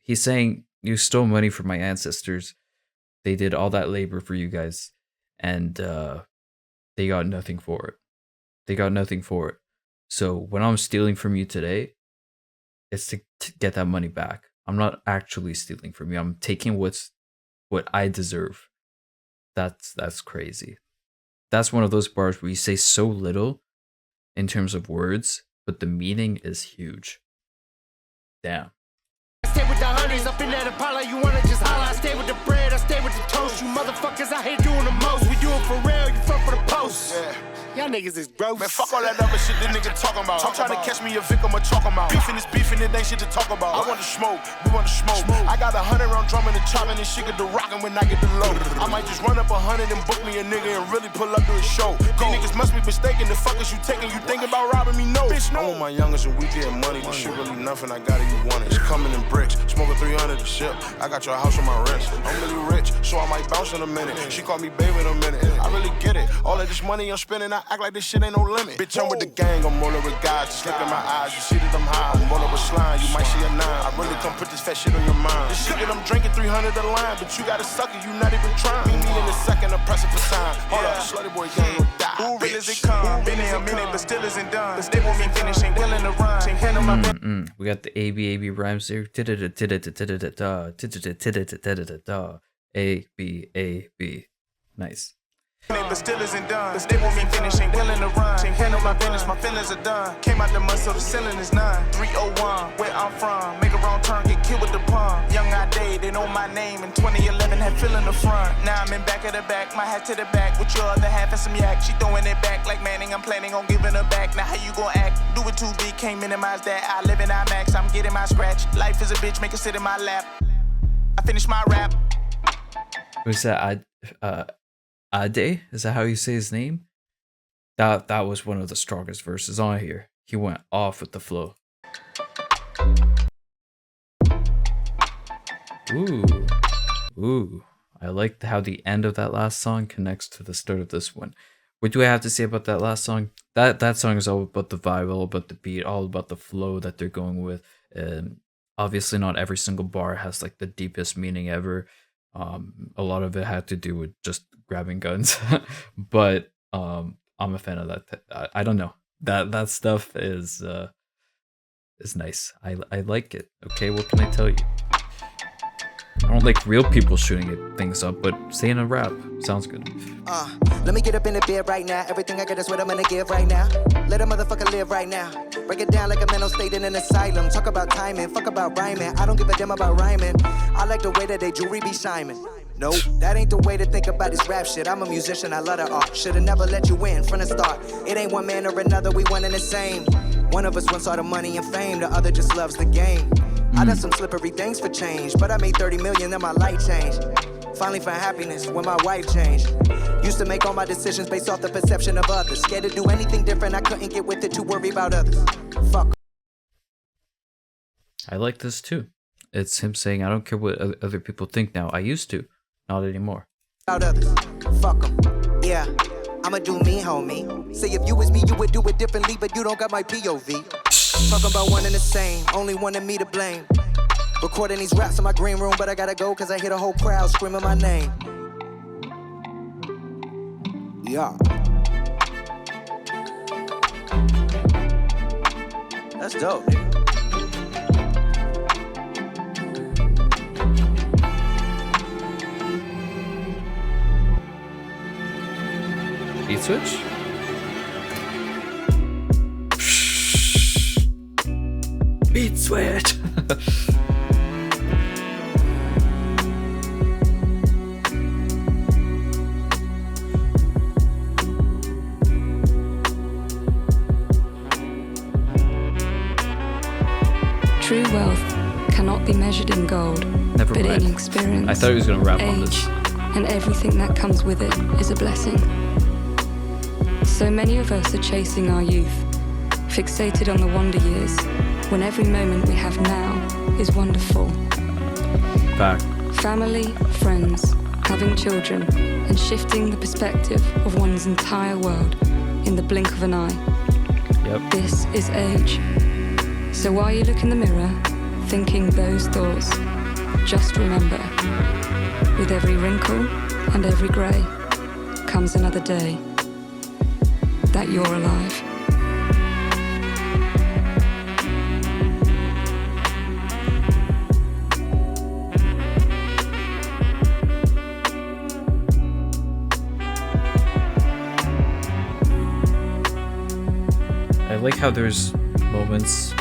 He's saying, you stole money from my ancestors. They did all that labor for you guys, and they got nothing for it. So when I'm stealing from you today, it's to get that money back. I'm not actually stealing from you. I'm taking what I deserve. That's crazy. That's one of those bars where you say so little in terms of words, but the meaning is huge. Damn. I stay with the honeys up in that Apollo. You wanna just holler? I stay with the bread, I stay with the toast. You motherfuckers, I hate doing the most. We do it for real, you fuck for the post. Yeah. Y'all niggas is gross. Man, fuck all that other shit this nigga talking about. I'm trying to catch me a victim or talking about. Beefing is beefing, it ain't shit to talk about. I want to smoke, we want to smoke. I got 100 round drumming and chopping and shit get the rockin' when I get the low. I might just run up 100 and book me a nigga and really pull up to his show. These niggas must be mistaken, the fuck is you taking? You thinking about robbing me? No. Bitch, no. I want my youngest and we getting money. This shit really nothing, I got it, you want it. It's coming in bricks, smoking 300 a ship. I got your house on my wrist. I'm really rich, so I might bounce in a minute. She called me baby in a minute. I really get it. All of this money I'm spending, I act like this shit ain't no limit. Bitch, I'm with the gang, I'm rolling with guys. Just look in my eyes, you see that I'm high. I'm rolling with slime, you might see a 9. I really come put this fat shit on your mind. This shit that I'm drinking 300 a line, but you got a sucker, you not even trying. Meet me in a second, I'm pressing for time. Hold up, slutty boy gang will die. Who real as it come? Been in a minute, but still isn't done. They want me finishing, willing to run. We got the AB rhymes there. A-B. Nice. But still isn't done. They want me finishing, willing to run. Handle my business, my feelings are done. Came out the mud, so the ceiling is none. 301, where I'm from. Make a wrong turn, get killed with the pump. Young I day, they know my name. In 2011, had fill in the front. Now I'm in back of the back, my hat to the back. With your other half and some yak. She throwing it back like Manning. I'm planning on giving her back. Now how you gon' act? Do it too big, can't minimize that. I live in IMAX, I'm getting my scratch. Life is a bitch, make her sit in my lap. I finish my rap. Who's that? Ade? Is that how you say his name? That was one of the strongest verses on here. He went off with the flow. Ooh. I like how the end of that last song connects to the start of this one. What do I have to say about that last song? That song is all about the vibe, all about the beat, all about the flow that they're going with. Obviously, not every single bar has like the deepest meaning ever. A lot of it had to do with just grabbing guns, but I'm a fan of that. I don't know, that stuff is nice. I like it. Okay, what can I tell you? I don't like real people shooting things up, but saying a rap sounds good. Let me get up in the bed right now. Everything I got is what I'm gonna give right now. Let a motherfucker live right now. Break it down like a mental state in an asylum. Talk about timing, fuck about rhyming. I don't give a damn about rhyming. I like the way that they jewelry be shining. Nope, that ain't the way to think about this rap shit. I'm a musician, I love the art. Should've never let you in from the start. It ain't one man or another, we one and the same. One of us wants all the money and fame, the other just loves the game. I done some slippery things for change, but I made 30 million, then my life changed. Finally found happiness when my wife changed. Used to make all my decisions based off the perception of others. Scared to do anything different, I couldn't get with it to worry about others. Fuck. I like this too. It's him saying, I don't care what other people think now. I used to, not anymore. About others. Fuck them. Yeah, I'ma do me, homie. Say if you was me, you would do it differently, but you don't got my POV. Talking about one and the same, only one of me to blame. Recording these raps in my green room, but I gotta go cause I hear the whole crowd screaming my name. Yeah. That's dope, nigga. Beat switch? Beat switch! True wealth cannot be measured in gold, Never but mind. in experience. I thought he was gonna rap on this. Age, and everything that comes with it is a blessing. So many of us are chasing our youth, fixated on the wonder years, when every moment we have now is wonderful. Back. Family, friends, having children, and shifting the perspective of one's entire world in the blink of an eye. Yep. This is age. So while you look in the mirror, thinking those thoughts, just remember, with every wrinkle and every grey comes another day that you're alive. I like how there's moments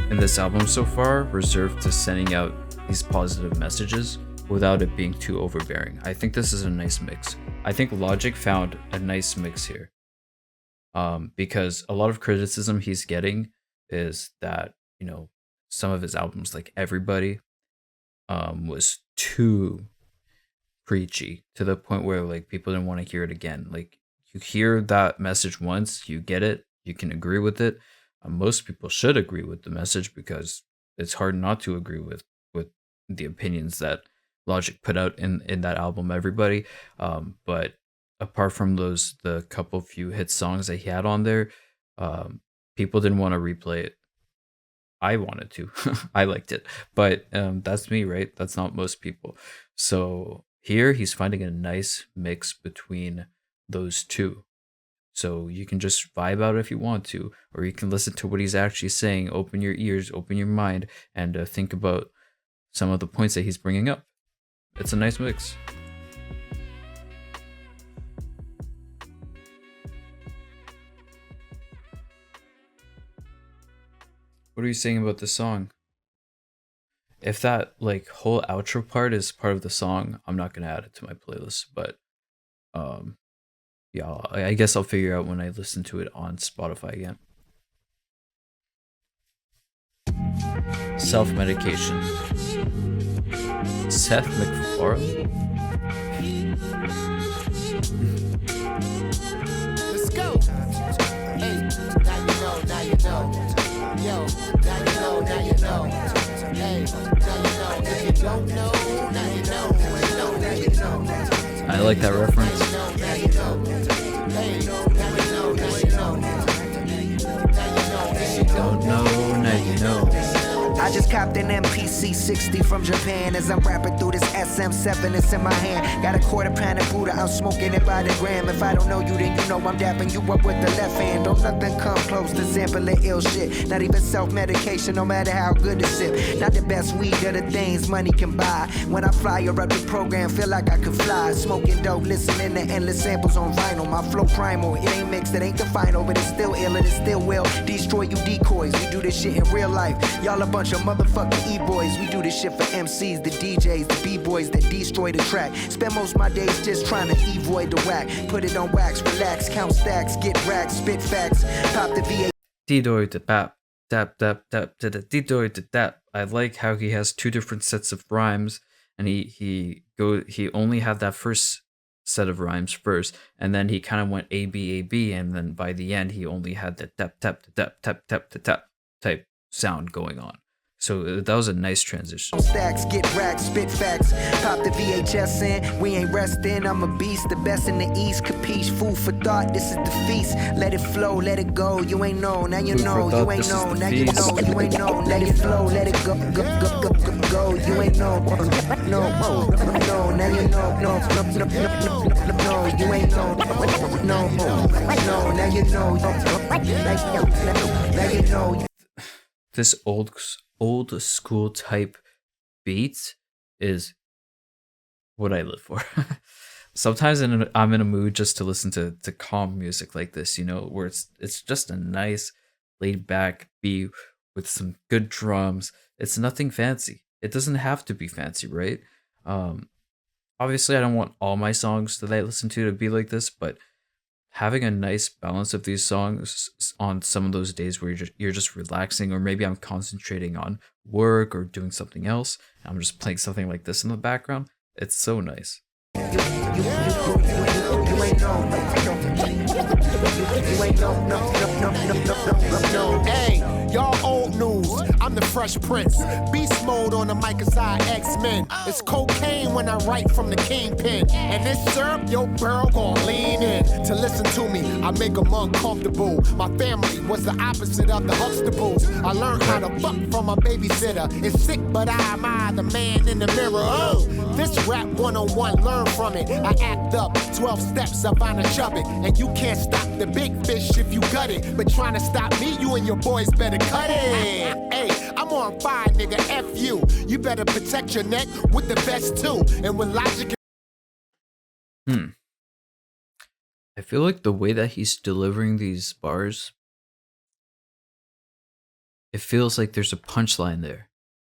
in this album so far reserved to sending out these positive messages without it being too overbearing. I think this is a nice mix. I think Logic found a nice mix here. Because a lot of criticism he's getting is that, you know, some of his albums, like Everybody, was too preachy to the point where like people didn't want to hear it again. Like you hear that message once, you get it, you can agree with it. Most people should agree with the message because it's hard not to agree with the opinions that Logic put out in that album Everybody. But apart from the couple few hit songs that he had on there, people didn't want to replay it. I wanted to. I liked it, but that's me, right? That's not most people. So here he's finding a nice mix between those two. So you can just vibe out if you want to, or you can listen to what he's actually saying. Open your ears, open your mind, and think about some of the points that he's bringing up. It's a nice mix. What are you saying about the song? If that like whole outro part is part of the song, I'm not gonna add it to my playlist, but yeah, I guess I'll figure out when I listen to it on Spotify again. Self-medication. Seth MacFarlane? Let's go. Hey, now you know. Yo, now you know. Hey, now you know. If you don't know, now you know. Now you know. I like that reference. Now you know. Hey, now you know. If you Don't know, now you know. I just copped an MPC 60 from Japan as I'm rapping through this SM7 that's in my hand. Got a quarter pound of Buddha, I'm smoking it by the gram. If I don't know you, then you know I'm dapping you up with the left hand. Don't nothing come close to sampling ill shit. Not even self-medication, no matter how good the sip. Not the best weed or the things money can buy. When I fly up the program, feel like I could fly. Smoking dope, listening to endless samples on vinyl. My flow primal, it ain't mixed, it ain't the final, but it's still ill and it still will destroy you decoys. We do this shit in real life. Y'all a bunch of motherfucking E-boys. We do this shit for MCs, the DJs, the B-boys that destroy the track. Spend most of my days just trying to avoid the whack. Put it on wax, relax, count stacks, get racks, spit facts, pop the VA. D-doy to bap, tap, tap, tap, to the D-doy to tap. I like how he has two different sets of rhymes, and he only had that first set of rhymes first, and then he kind of went A B, and then by the end he only had the tap, tap, tap, tap, tap, tap, tap type sound going on. So that was a nice transition. Stacks, get racks, spit facts. Pop the VHS in, we ain't resting. I'm a beast, the best in the East. Capiche, food for thought, this is the feast. Let it flow, let it go. You ain't know, now you know. You ain't know, now you know. You ain't know, let it flow, let it go. Go. You ain't know, no, now you know. No, you ain't know. No, now you know. Now you know. This old school type beat is what I live for. Sometimes I'm in a mood just to listen to calm music like this, you know, where it's just a nice laid back beat with some good drums. It's nothing fancy. It doesn't have to be fancy, right? Obviously I don't want all my songs that I listen to be like this, but having a nice balance of these songs on some of those days where you're just relaxing, or maybe I'm concentrating on work or doing something else, and I'm just playing something like this in the background. It's so nice. Hey, y'all old news. I'm the Fresh Prince. Beast mode on the mic aside X-Men. It's cocaine when I write from the kingpin. And this syrup, your girl gon' lean in. To listen to me, I make them uncomfortable. My family was the opposite of the Huxtables. I learned how to fuck from a babysitter. It's sick, but I am the man in the mirror. Oh, this rap 101, learn from it. I act up 12 steps up on a chub it. And you can't stop the big fish if you gut it. But trying to stop me, you and your boys better cut it. Hey, I'm on fire, nigga, F you. You better protect your neck with the vest too. And with logic. I feel like the way that he's delivering these bars, it feels like there's a punchline there.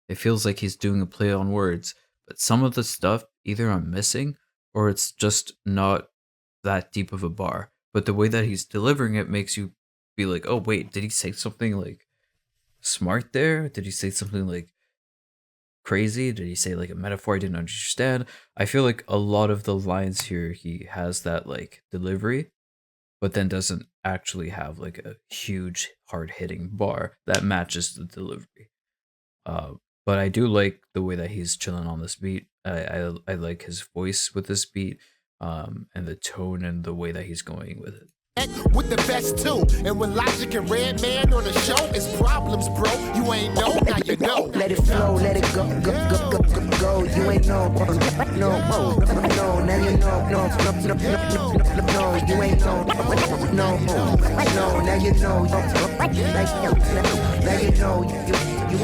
It feels like he's doing a play on words, but some of the stuff either I'm missing or it's just not that deep of a bar. But the way that he's delivering it makes you be like, oh wait, did he say something like smart there? Did he say something like crazy? Did he say like a metaphor I didn't understand? I feel like a lot of the lines here, he has that like delivery, but then doesn't actually have like a huge hard-hitting bar that matches the delivery. But I do like the way that he's chilling on this beat. I like his voice with this beat, and the tone and the way that he's going with it. With the best too, and with Logic and Redman on the show, it's problems, bro. You ain't know, now you know. Let it flow, let it go. You ain't know, no, now you know, no, you ain't know, no, now you know, now you know, you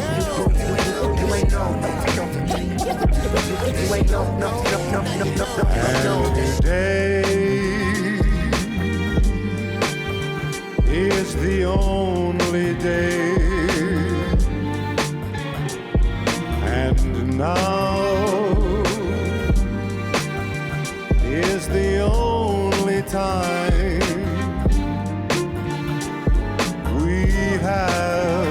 ain't know, no. Today is the only day, and now is the only time we have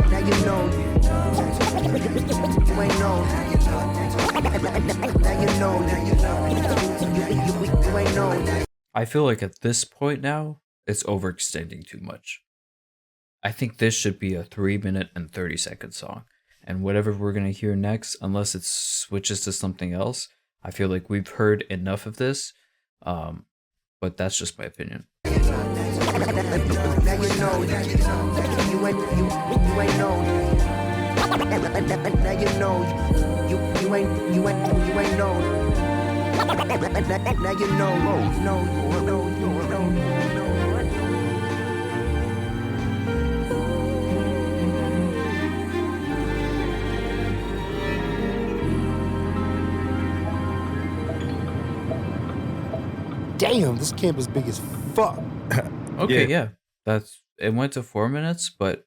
now you know. You ain't know. Now you know. You ain't know. I feel like at this point now, it's overextending too much. I think this should be a 3-minute and 30-second song. And whatever we're going to hear next, unless it switches to something else, I feel like we've heard enough of this. But that's just my opinion. Now you know. You ain't know. Now you know. You ain't know. Now you know. No. Damn, this camp is big as fuck. Okay, yeah. It went to 4 minutes, but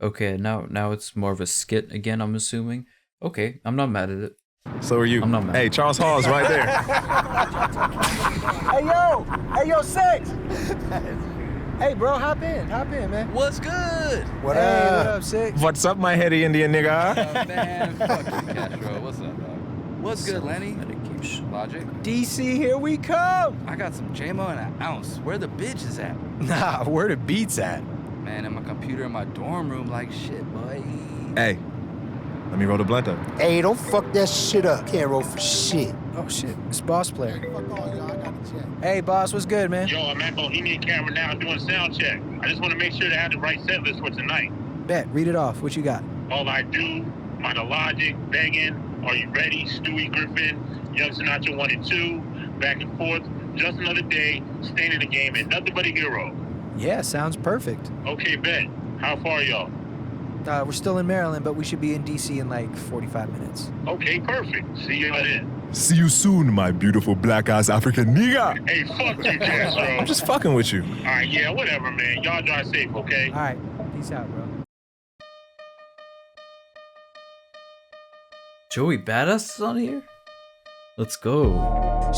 okay, now it's more of a skit again, I'm assuming. Okay, I'm not mad at it. So are you. I'm not mad. Hey, Charles Hall's right there. Hey yo, Six. Hey, bro, hop in, man. What's good? What Hey, up? what up, Sick? What's up, my heady Indian nigga? Man, fuck you, Castro. What's up, dog? What's good, Lenny? Logic? DC, here we come. I got some J-Mo and an ounce. Where the bitches at? Nah, where the beats at? Man, in my computer in my dorm room like shit, boy. Hey, let me roll the blunt up. Hey, don't fuck that shit up. Can't roll for shit. Oh, shit. It's Boss Player. Hey, boss, what's good, man? Yo, I'm at Bohemian Camera now doing sound check. I just want to make sure to have the right set list for tonight. Bet, read it off. What you got? All I Do, Minor Logic, Bangin', Are You Ready, Stewie Griffin, Young Sinatra 1 and 2, Back and Forth, Just Another Day, Staying in the Game, and Nothing But a Hero. Yeah, sounds perfect. Okay, bet. How far y'all? We're still in Maryland, but we should be in DC in like 45 minutes. Okay, perfect. See y'all then. See you soon, my beautiful black-ass African nigga. Hey, fuck you, Castro. I'm just fucking with you. All right, yeah, whatever, man. Y'all drive safe, okay? All right, peace out, bro. Joey Badass is on here? Let's go.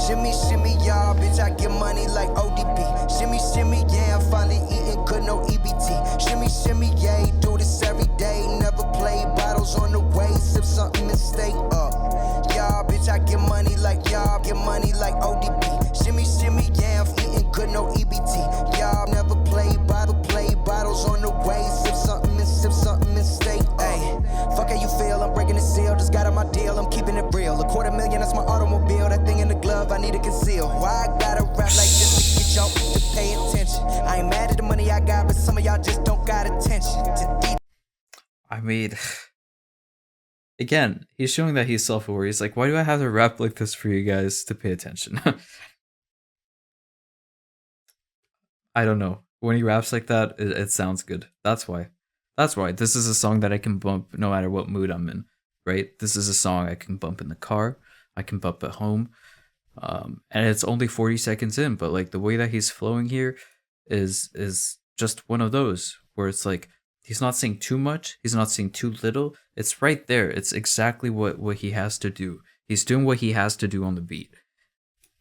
Shimmy, shimmy, y'all, bitch, I get money like ODB. Shimmy, shimmy, yeah, I'm finally eating good, no EBT. Shimmy, shimmy, yeah, do this every day. Never play bottles on the way, sip something and stay up. Y'all, bitch, I get money like y'all, get money like ODB. Shimmy, shimmy, yeah, I'm eating good, no EBT. Y'all never play bottles on the way, sip something and stay up. Ay, fuck how you feel, I'm breaking the seal, just got on my deal, I'm keeping it real. $250,000, that's my automobile, that thing in the glove, I need to conceal. Why I gotta rap like this to get y'all to pay attention? I ain't mad at the money I got, but some of y'all just don't got attention to detail. I mean, again, he's showing that he's self-aware. He's like, why do I have to rap like this for you guys to pay attention? I don't know. When he raps like that, it sounds good. That's why. This is a song that I can bump no matter what mood I'm in, right? This is a song I can bump in the car. I can bump at home. And it's only 40 seconds in, but like the way that he's flowing here is just one of those where it's like, he's not saying too much. He's not saying too little. It's right there. It's exactly what he has to do. He's doing what he has to do on the beat.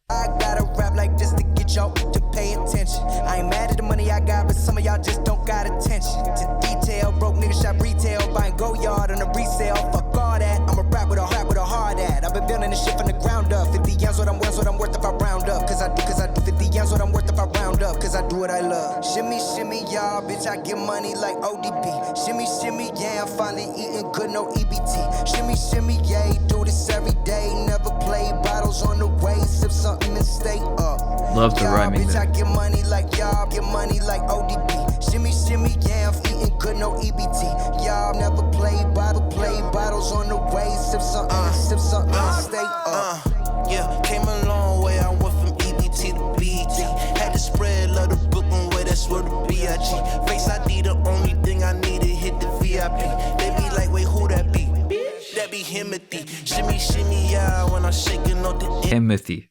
I gotta rap like this to get y'all to pay attention. I ain't mad at the money I got, but some of y'all just don't got attention to detail. Broke nigga shop retail, buying go yard on a resale. Fuck all that. I'm a rap with a hard at. I've been building this shit from the ground up. 50 yams what I'm worth if I round up. Cause I do 50 yams what I'm worth if I round up. Cause I do what I love. Shimmy, shimmy, y'all, bitch, I get money like ODB. Shimmy, shimmy, yeah, I'm finally eating good, no EBT. Shimmy, shimmy, yeah, do this every day. Never play bottles on the way, sip something and stay up. Love the rhyming bitch, there. I get money like y'all, get money like ODB. Shimmy, shimmy, yeah, I'm eating good, no EBT. Y'all never play bottles on the way, sip something and stay up. Yeah, came a long way, I went from EBT to BT. Had to spread, love the Brooklyn way, that's where the B.I.G. Face ID, the only thing I need to hit the VIP. They be like, wait, who that be? That be Himothy. Shimmy, shimmy, yeah, when I'm shaking out the Himothy.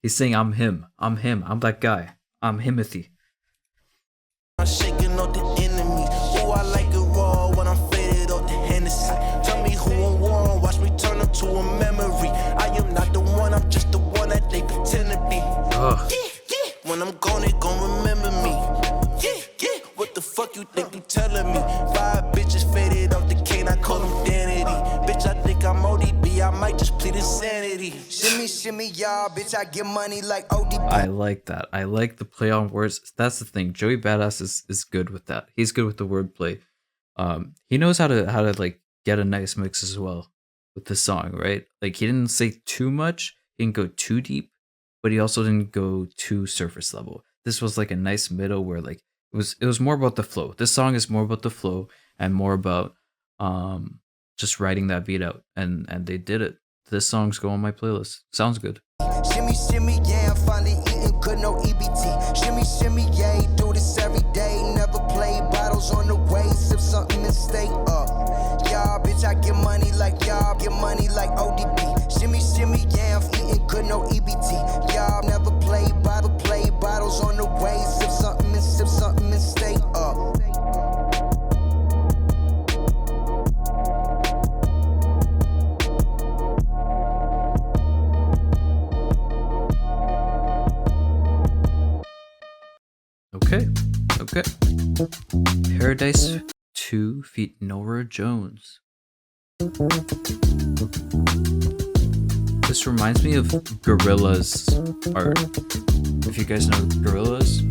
He's saying, I'm him, I'm that guy, I'm Himothy. I'm shaking out the enemy. Oh, I like it raw when I'm faded out the Hennessy. Tell me who I'm warm, watch me turn up to a memory. I am not the one, I'm just the one that they pretend to be. When I'm gone, they gon' remember me. What the fuck you think you telling me? 5 bitches faded off the cane, I call them Danity. Bitch, I think I'm ODB, I might just plead insanity. Shimmy, shimmy, y'all, bitch, I get money like ODB. I like that. I like the play on words. That's the thing. Joey Badass is good with that. He's good with the wordplay. He knows how to like get a nice mix as well with the song, right? Like he didn't say too much, he didn't go too deep, but he also didn't go too surface level. This was like a nice middle where like it was more about the flow. This song is more about the flow and more about just writing that beat out, and they did it. This song's go on my playlist. Sounds good. Shimmy, shimmy, yeah, I'm finally eating good, no EBT. Shimmy, shimmy, yeah, do this every day. Never play bottles on the way, sip something and stay up. Y'all, bitch, I get money like y'all, get money like ODB. Shimmy, shimmy, yeah, I'm eating good, no EBT. Y'all never play bottles on the way, sip something and stay up. Okay. Okay. Paradise 2 feat Nora Jones. This reminds me of Gorillaz art. If you guys know Gorillaz.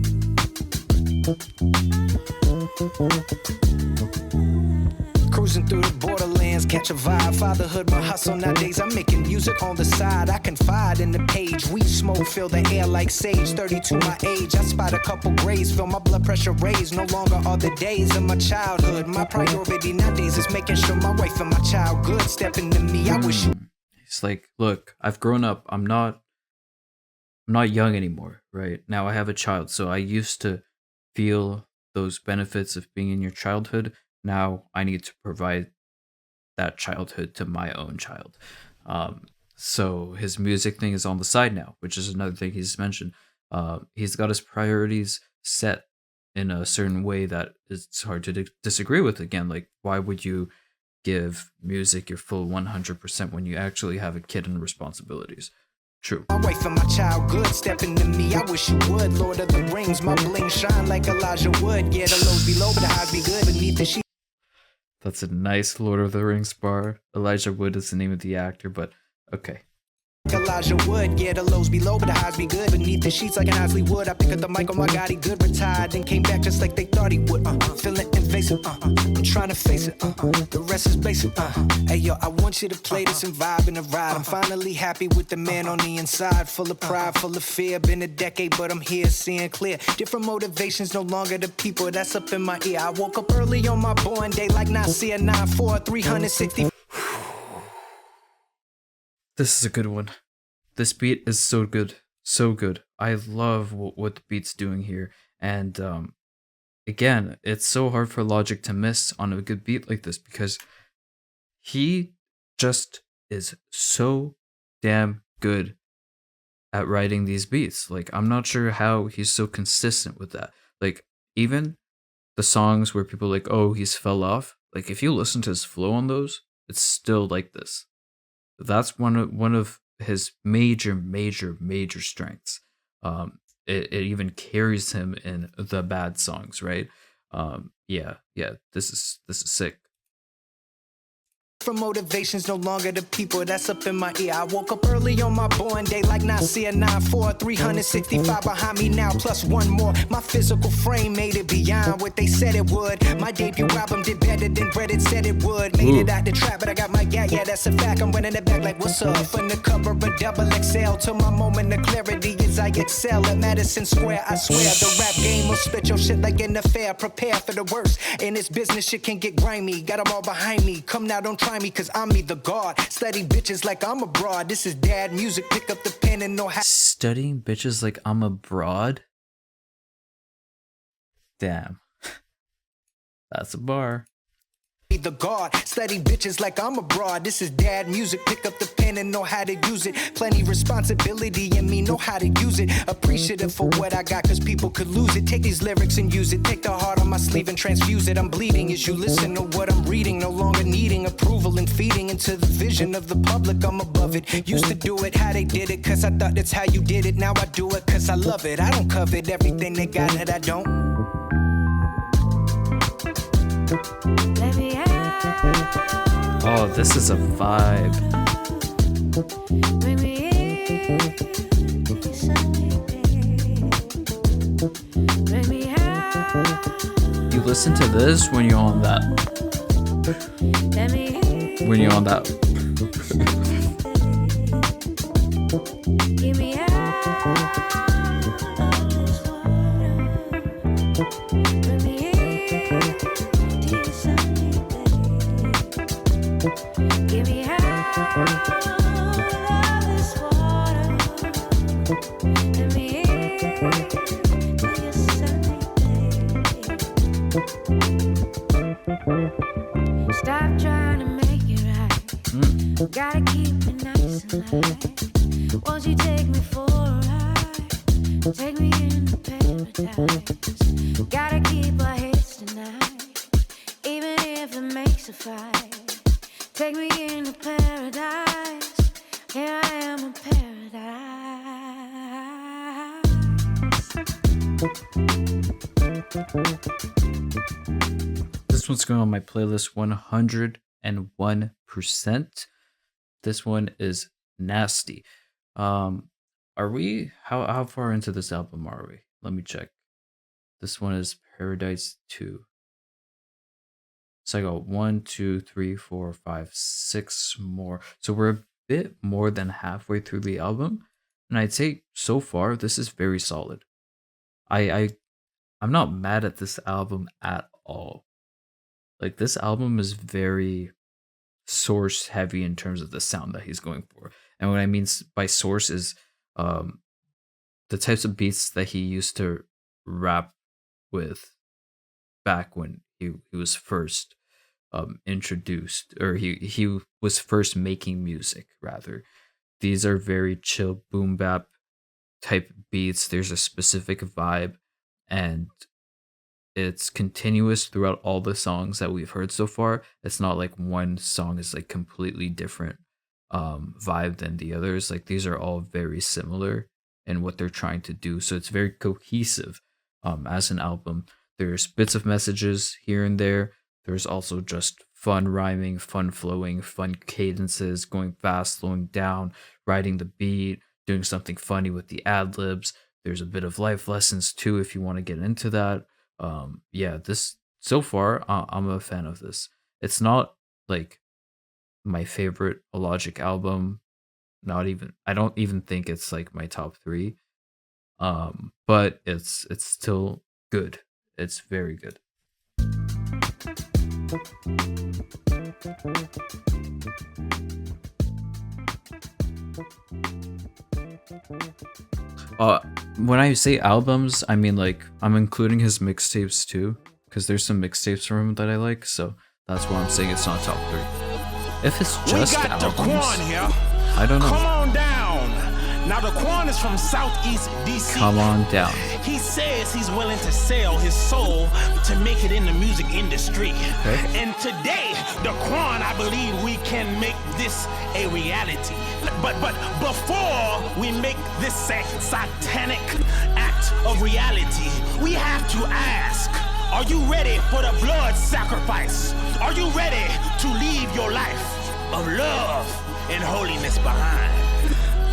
Cruising through the borderlands, catch a vibe. Fatherhood, my hustle nowadays. I'm making music on the side. I confide in the page. Weed smoke, fill the air like sage. 32 my age. I spot a couple grays, feel my blood pressure raise. No longer are the days of my childhood. My priority nowadays is making sure my wife and my child good. Stepping to me, I wish you. It's like, look, I've grown up. I'm not young anymore, right? Now I have a child, so I used to feel those benefits of being in your childhood. Now I need to provide that childhood to my own child. So his music thing is on the side now, which is another thing he's mentioned. He's got his priorities set in a certain way that it's hard to disagree with. Again, like, why would you give music your full 100% when you actually have a kid and responsibilities? True. My wife and my child good, stepping to me, I wish you would. Lord of the Rings, my bling shine like Elijah Wood. Yeah, the lows be low, but the highs be good beneath the sheet. That's a nice Lord of the Rings bar. Elijah Wood is the name of the actor, but okay. Elijah Wood, yeah, the lows be low, but the highs be good. Beneath the sheets like an Isley Wood. I pick up the mic on my God, he good, retired, then came back just like they thought he would. Feeling invasive, I'm trying to face it, the rest is basic, Hey, yo, I want you to play this and vibe in the ride. I'm finally happy with the man on the inside. Full of pride, full of fear. Been a decade, but I'm here seeing clear. Different motivations, no longer the people that's up in my ear. I woke up early on my born day like Nasir 9-4, 360. This is a good one. This beat is so good. So good. I love what the beat's doing here. And again, it's so hard for Logic to miss on a good beat like this because he just is so damn good at writing these beats. Like, I'm not sure how he's so consistent with that. Like, even the songs where people are like, oh, he's fell off. Like, if you listen to his flow on those, it's still like this. That's one of his major strengths. It even carries him in the bad songs, right? Yeah, this is sick. For motivations, no longer the people that's up in my ear. I woke up early on my born day like Nasir 9-4, 365 behind me now, plus one more. My physical frame made it beyond what they said it would. My debut album did better than Reddit said it would. Made it out the trap, but I got my yeah, that's a fact. I'm running it back like, what's up? From the cover of double XL to my moment of clarity as I excel at Madison Square. I swear the rap game will spit your shit like an affair. Prepare for the worst. In this business, shit can get grimy. Got them all behind me. Come now, don't try me, cause I'm me the god. Study bitches like I'm abroad. This is dad music. Pick up the pen and know how. Studying bitches like I'm abroad? Damn. That's a bar. The god, study bitches like I'm abroad. This is dad music. Pick up the pen and know how to use it. Plenty responsibility in me, know how to use it. Appreciative for what I got, cause people could lose it. Take these lyrics and use it. Take the heart on my sleeve and transfuse it. I'm bleeding as you listen to what I'm reading. No longer needing approval and feeding into the vision of the public. I'm above it. Used to do it how they did it, cause I thought that's how you did it. Now I do it cause I love it. I don't covet everything they got that I don't. Oh, this is a vibe. You listen to this when you're on that. When you're on that. Stop trying to make it right. Gotta keep it nice and light. Won't you take me for a ride? Take me into paradise. Gotta keep our heads tonight, even if it makes a fight. Take me into paradise. Here I am in paradise. This one's going on my playlist 101%. This one is nasty. Are we how far into this album are we? Let me check. This one is Paradise 2. So I got 1, 2, 3, 4, 5, 6 more. So we're a bit more than halfway through the album. And I'd say so far this is very solid. I'm not mad at this album at all. Like, this album is very source heavy in terms of the sound that he's going for. And what I mean by source is the types of beats that he used to rap with back when he was first introduced, or he was first making music, rather. These are very chill boom bap type beats. There's a specific vibe, and it's continuous throughout all the songs that we've heard so far. It's not like one song is like completely different vibe than the others. Like, these are all very similar in what they're trying to do. So it's very cohesive as an album. There's bits of messages here and there. There's also just fun rhyming, fun flowing, fun cadences, going fast, slowing down, riding the beat, doing something funny with the ad libs. There's a bit of life lessons too if you want to get into that. Yeah, this so far I'm a fan of this. It's not like my favorite Logic album. Not even, I don't even think it's like my top 3. But it's still good. It's very good. When I say albums, I mean like I'm including his mixtapes too, because there's some mixtapes from him that I like, so that's why I'm saying it's not top 3. If it's just albums, I don't know. Come on down. Now the Quan is from Southeast DC. Come on down. He says he's willing to sell his soul to make it in the music industry. Okay. And today, the Quan, I believe we can make this a reality. But before we make this satanic act of reality, we have to ask, are you ready for the blood sacrifice? Are you ready to leave your life of love and holiness behind?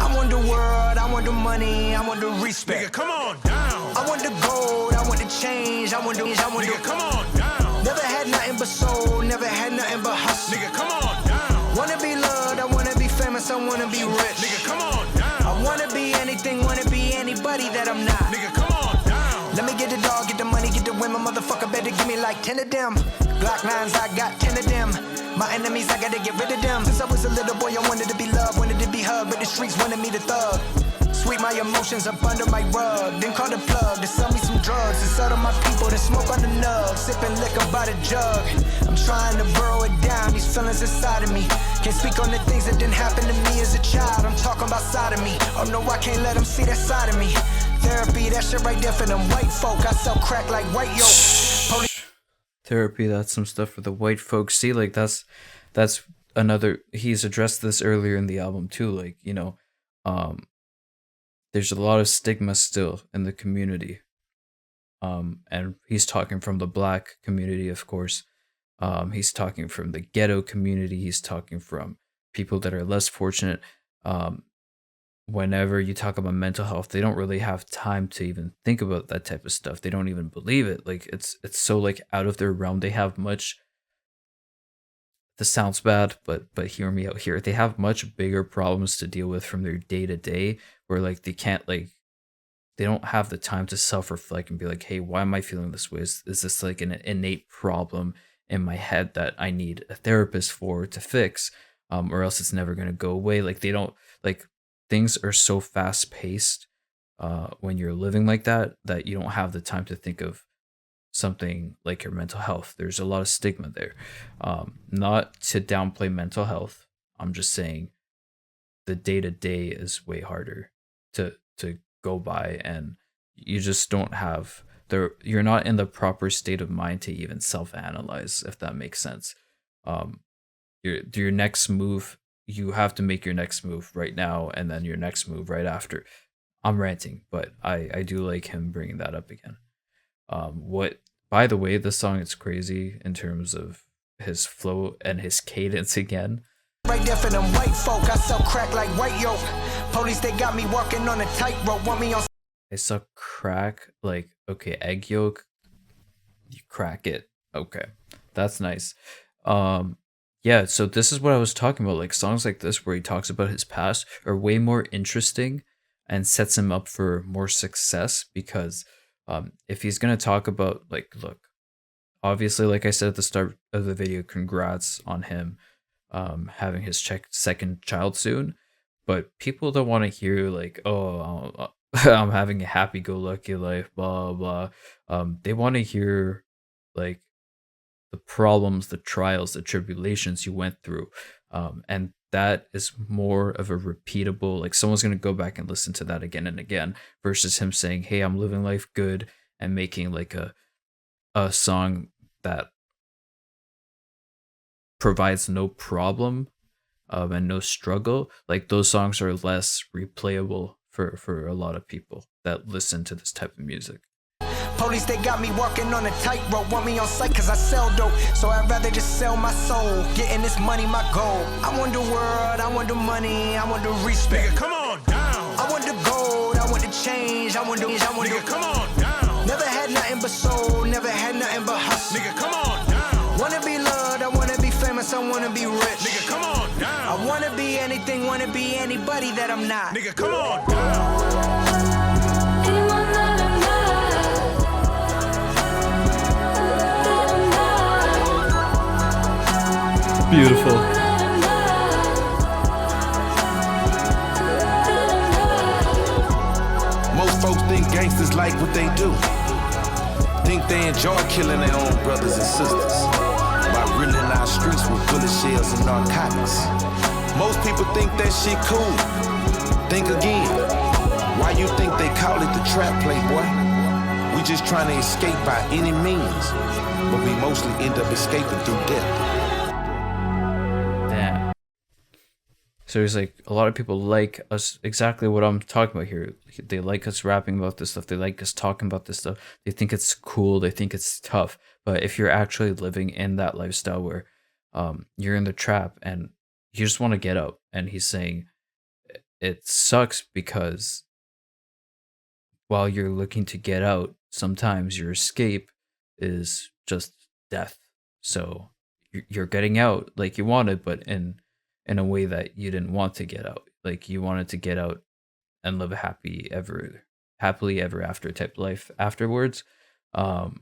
I want the world, I want the money, I want the respect. Nigga, come on down. I want the gold, I want the change, I want the Nigga, come on down. Never had nothing but soul, never had nothing but hustle. Nigga, come on down. Wanna be loved, I wanna be famous, I wanna be rich. Nigga, come on down. I wanna be anything, wanna be anybody that I'm not. Nigga, come on down. Let me get the dog, get the money, get the women, motherfucker better give me like 10 of them. Glock 9s, I got 10 of them. My enemies, I gotta get rid of them. Since I was a little boy, I wanted to be loved, wanted to be hugged, but the streets wanted me to thug. Sweep my emotions up under my rug, then call the plug to sell me some drugs and settle my people to smoke on the nug, sipping liquor by the jug. I'm trying to burrow it down, these feelings inside of me. Can't speak on the things that didn't happen to me as a child. I'm talking about sodomy. Oh no, I can't let them see that side of me. Therapy, that shit right there for them white folk. I sell crack like white yolk. Therapy, that's some stuff for the white folks. See, like that's another, he's addressed this earlier in the album too, like, you know, there's a lot of stigma still in the community, and he's talking from the Black community, of course. He's talking from the ghetto community. He's talking from people that are less fortunate. Whenever you talk about mental health, they don't really have time to even think about that type of stuff. They don't even believe it. Like, it's so like out of their realm. They have much, this sounds bad, but hear me out here. They have much bigger problems to deal with from their day to day, where like they can't, like, they don't have the time to self-reflect and be like, hey, why am I feeling this way? Is this like an innate problem in my head that I need a therapist for to fix, or else it's never going to go away? Like, they don't, like, things are so fast paced when you're living like that you don't have the time to think of something like your mental health. There's a lot of stigma there. Not to downplay mental health. I'm just saying the day to day is way harder to go by, and you just don't have you're not in the proper state of mind to even self-analyze, if that makes sense. Your next move, you have to make your next move right now, and then your next move right after. I'm ranting, but I do like him bringing that up again. By the way, this song is crazy in terms of his flow and his cadence again. Right there for them white folk, I sell crack like white yolk. Police, they got me walking on a tightrope, want me on. I suck crack, like, okay, egg yolk, you crack it. Okay, that's nice. Yeah, so this is what I was talking about. Like, songs like this where he talks about his past are way more interesting and sets him up for more success, because if he's gonna talk about, like, look, obviously, like I said at the start of the video, congrats on him having his second child soon, but people don't want to hear like, oh, I'm having a happy-go-lucky life, blah blah. They want to hear like the problems, the trials, the tribulations you went through, and that is more of a repeatable, like someone's going to go back and listen to that again and again, versus him saying, hey, I'm living life good, and making like a song that provides no problem and no struggle. Like, those songs are less replayable for a lot of people that listen to this type of music. Police, they got me walking on a tightrope, want me on sight cause I sell dope. So I'd rather just sell my soul, getting this money my goal. I want the world, I want the money, I want the respect. Nigga, come on down. I want the gold, I want the change, I want the Nigga, come on down. Never had nothing but soul, never had nothing but hustle. Nigga, come on down. Wanna be loved, I wanna be famous, I wanna be rich. Nigga, come on down. I wanna be anything, wanna be anybody that I'm not. Nigga, come on down. Beautiful. Most folks think gangsters like what they do. Think they enjoy killing their own brothers and sisters by riddling our streets with bullet shells and narcotics. Most people think that shit cool. Think again. Why you think they call it the trap, playboy? We just trying to escape by any means, but we mostly end up escaping through death. So he's like, a lot of people like us, exactly what I'm talking about here. They like us rapping about this stuff. They like us talking about this stuff. They think it's cool. They think it's tough. But if you're actually living in that lifestyle where you're in the trap and you just want to get out, and he's saying it sucks because while you're looking to get out, sometimes your escape is just death. So you're getting out like you wanted, but in a way that you didn't want to get out. Like, you wanted to get out and live a happily ever after type life afterwards. But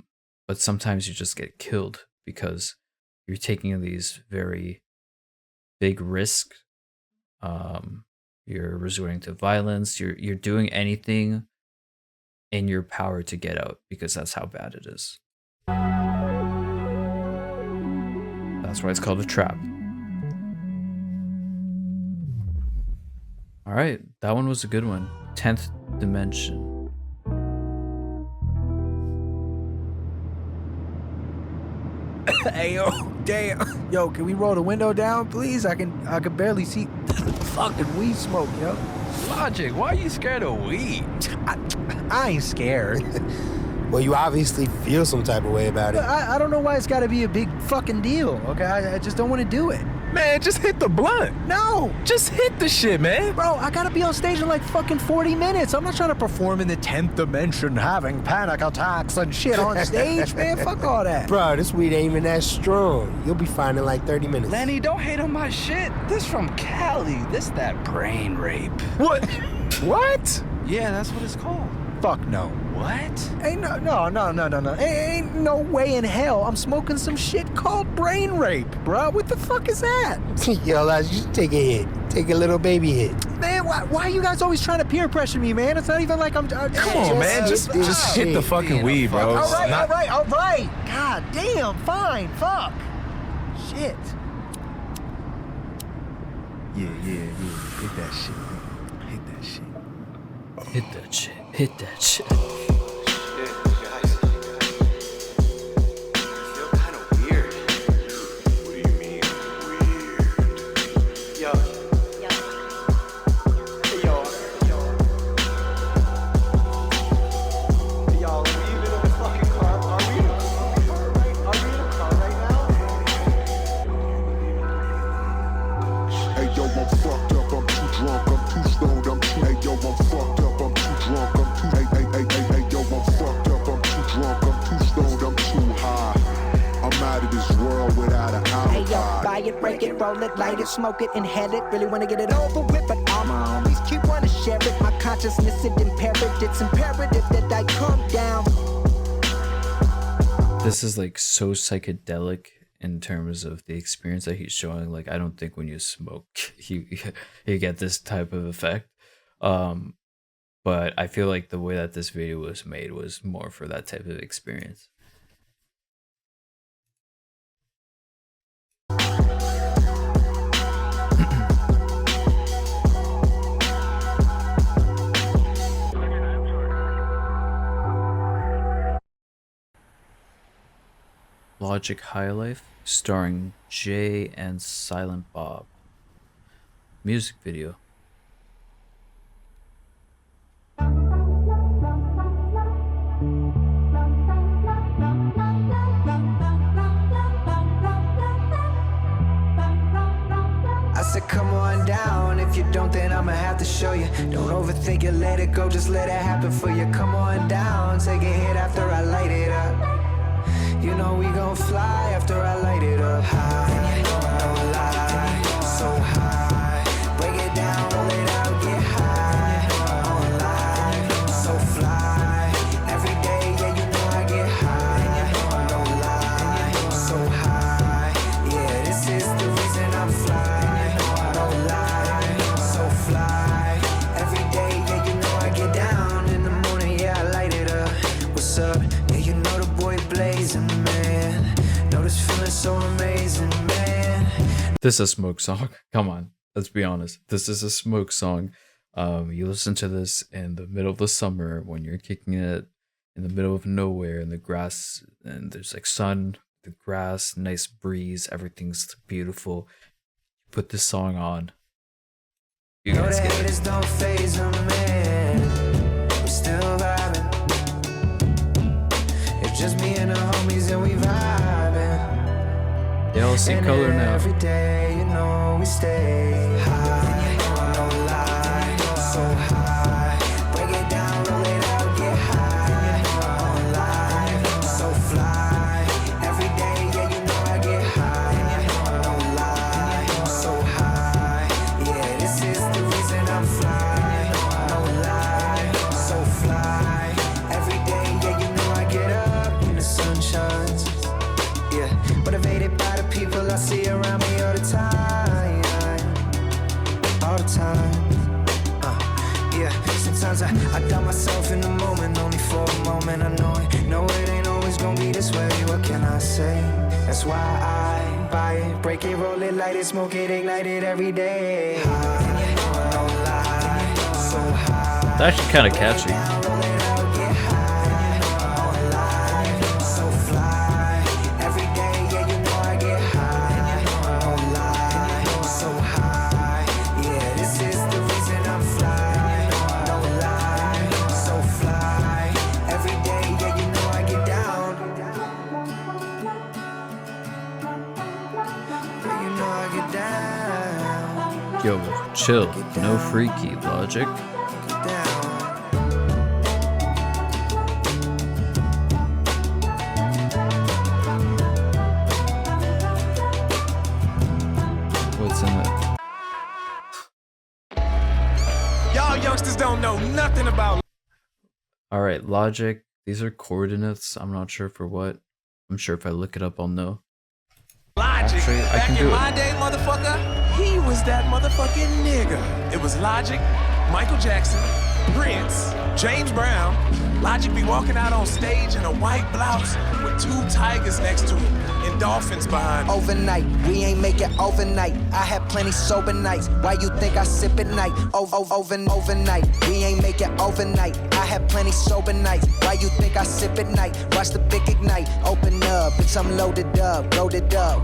sometimes you just get killed because you're taking these very big risks. You're resorting to violence. You're doing anything in your power to get out, because that's how bad it is. That's why it's called a trap. All right, that one was a good one. 10th Dimension. Hey, yo, damn. Yo, can we roll the window down, please? I can barely see fucking weed smoke, yo. Logic, why are you scared of weed? I ain't scared. Well, you obviously feel some type of way about it. I don't know why it's gotta be a big fucking deal, okay? I just don't want to do it. Man, just hit the blunt. No! Just hit the shit, man. Bro, I gotta be on stage in like fucking 40 minutes. I'm not trying to perform in the 10th dimension, having panic attacks and shit on stage, man. Fuck all that. Bro, this weed ain't even that strong. You'll be fine in like 30 minutes. Lenny, don't hate on my shit. This from Cali. This that brain rape. What? What? Yeah, that's what it's called. Fuck no. What? Ain't no. Ain't no way in hell I'm smoking some shit called brain rape, bro. What the fuck is that? Yo, lads, just take a hit. Take a little baby hit. Man, why are you guys always trying to peer pressure me, man? It's not even like I'm... Come on, man. Just hit the fucking weed, bro. All right. God damn, fine, fuck. Shit. Yeah. Hit that shit, man. Hit that shit. Hit that shit. break it, roll it, light it, smoke it, inhale it. Really wanna get it over with, but all my homies keep wanna share it. My consciousness, it impaired. It's imperative that I come down. This is like so psychedelic in terms of the experience that he's showing. Like, I don't think when you smoke you get this type of effect. But I feel like the way that this video was made was more for that type of experience. Logic High Life, starring Jay and Silent Bob. Music video. I said, come on down. If you don't, then I'ma have to show you. Don't overthink it, let it go, just let it happen for you. Come on down, take a hit after I light it up. You know we gon' fly after I light it up. High, no lie, so high. Break it down, roll it out, get high. On live, so fly. Every day, yeah, you know I get high. No lie, so high. Yeah, this is the reason I'm flying. No lie, so fly. Every day, yeah, you know I get down. In the morning, yeah, I light it up. What's up? Yeah, you know the boy blazing, man. Know this feeling so amazing, man. This is a smoke song. Come on, let's be honest. This is a smoke song. You listen to this in the middle of the summer when you're kicking it in the middle of nowhere in the grass, and there's like sun, the grass, nice breeze, everything's beautiful. Put this song on. You guys get it. Don't phase them, man. We're still vibing. It's just me and the homies and we vibing. They all see color now. Every day, you know, we stay high. No lie, so high. Break it down, roll it out, get high. On live, so fly. Every day, yeah, you know I get high. No lie, so high. Yeah, this is the reason I'm flying. No lie, so fly. Every day, yeah, you know I get up when the sun shines. Yeah, motivated by the people I see around me all the time. All the time. Yeah, sometimes I doubt myself in the moment, only for a moment. I know it. No, it ain't always gonna be this way. What can I say? That's why I buy it, break it, roll it, light it, smoke it, ignite it every day. High, no lie, so high. It's actually kind of catchy. Yo, chill, no freaky Logic. What's in it? Y'all youngsters don't know nothing about. Alright, Logic. These are coordinates. I'm not sure for what. I'm sure if I look it up, I'll know. Logic. Actually, I can Back do in it. my day, motherfucker, he was that motherfucking nigga. It was Logic, Michael Jackson, Prince, James Brown. Logic be walking out on stage in a white blouse with two tigers next to him and dolphins behind him. Overnight, we ain't make it overnight. I had plenty sober nights. Why you think I sip at night? Overnight, we ain't make it overnight. I had plenty sober nights. Why you think I sip at night? Watch the big ignite. Open up, bitch, I'm loaded up.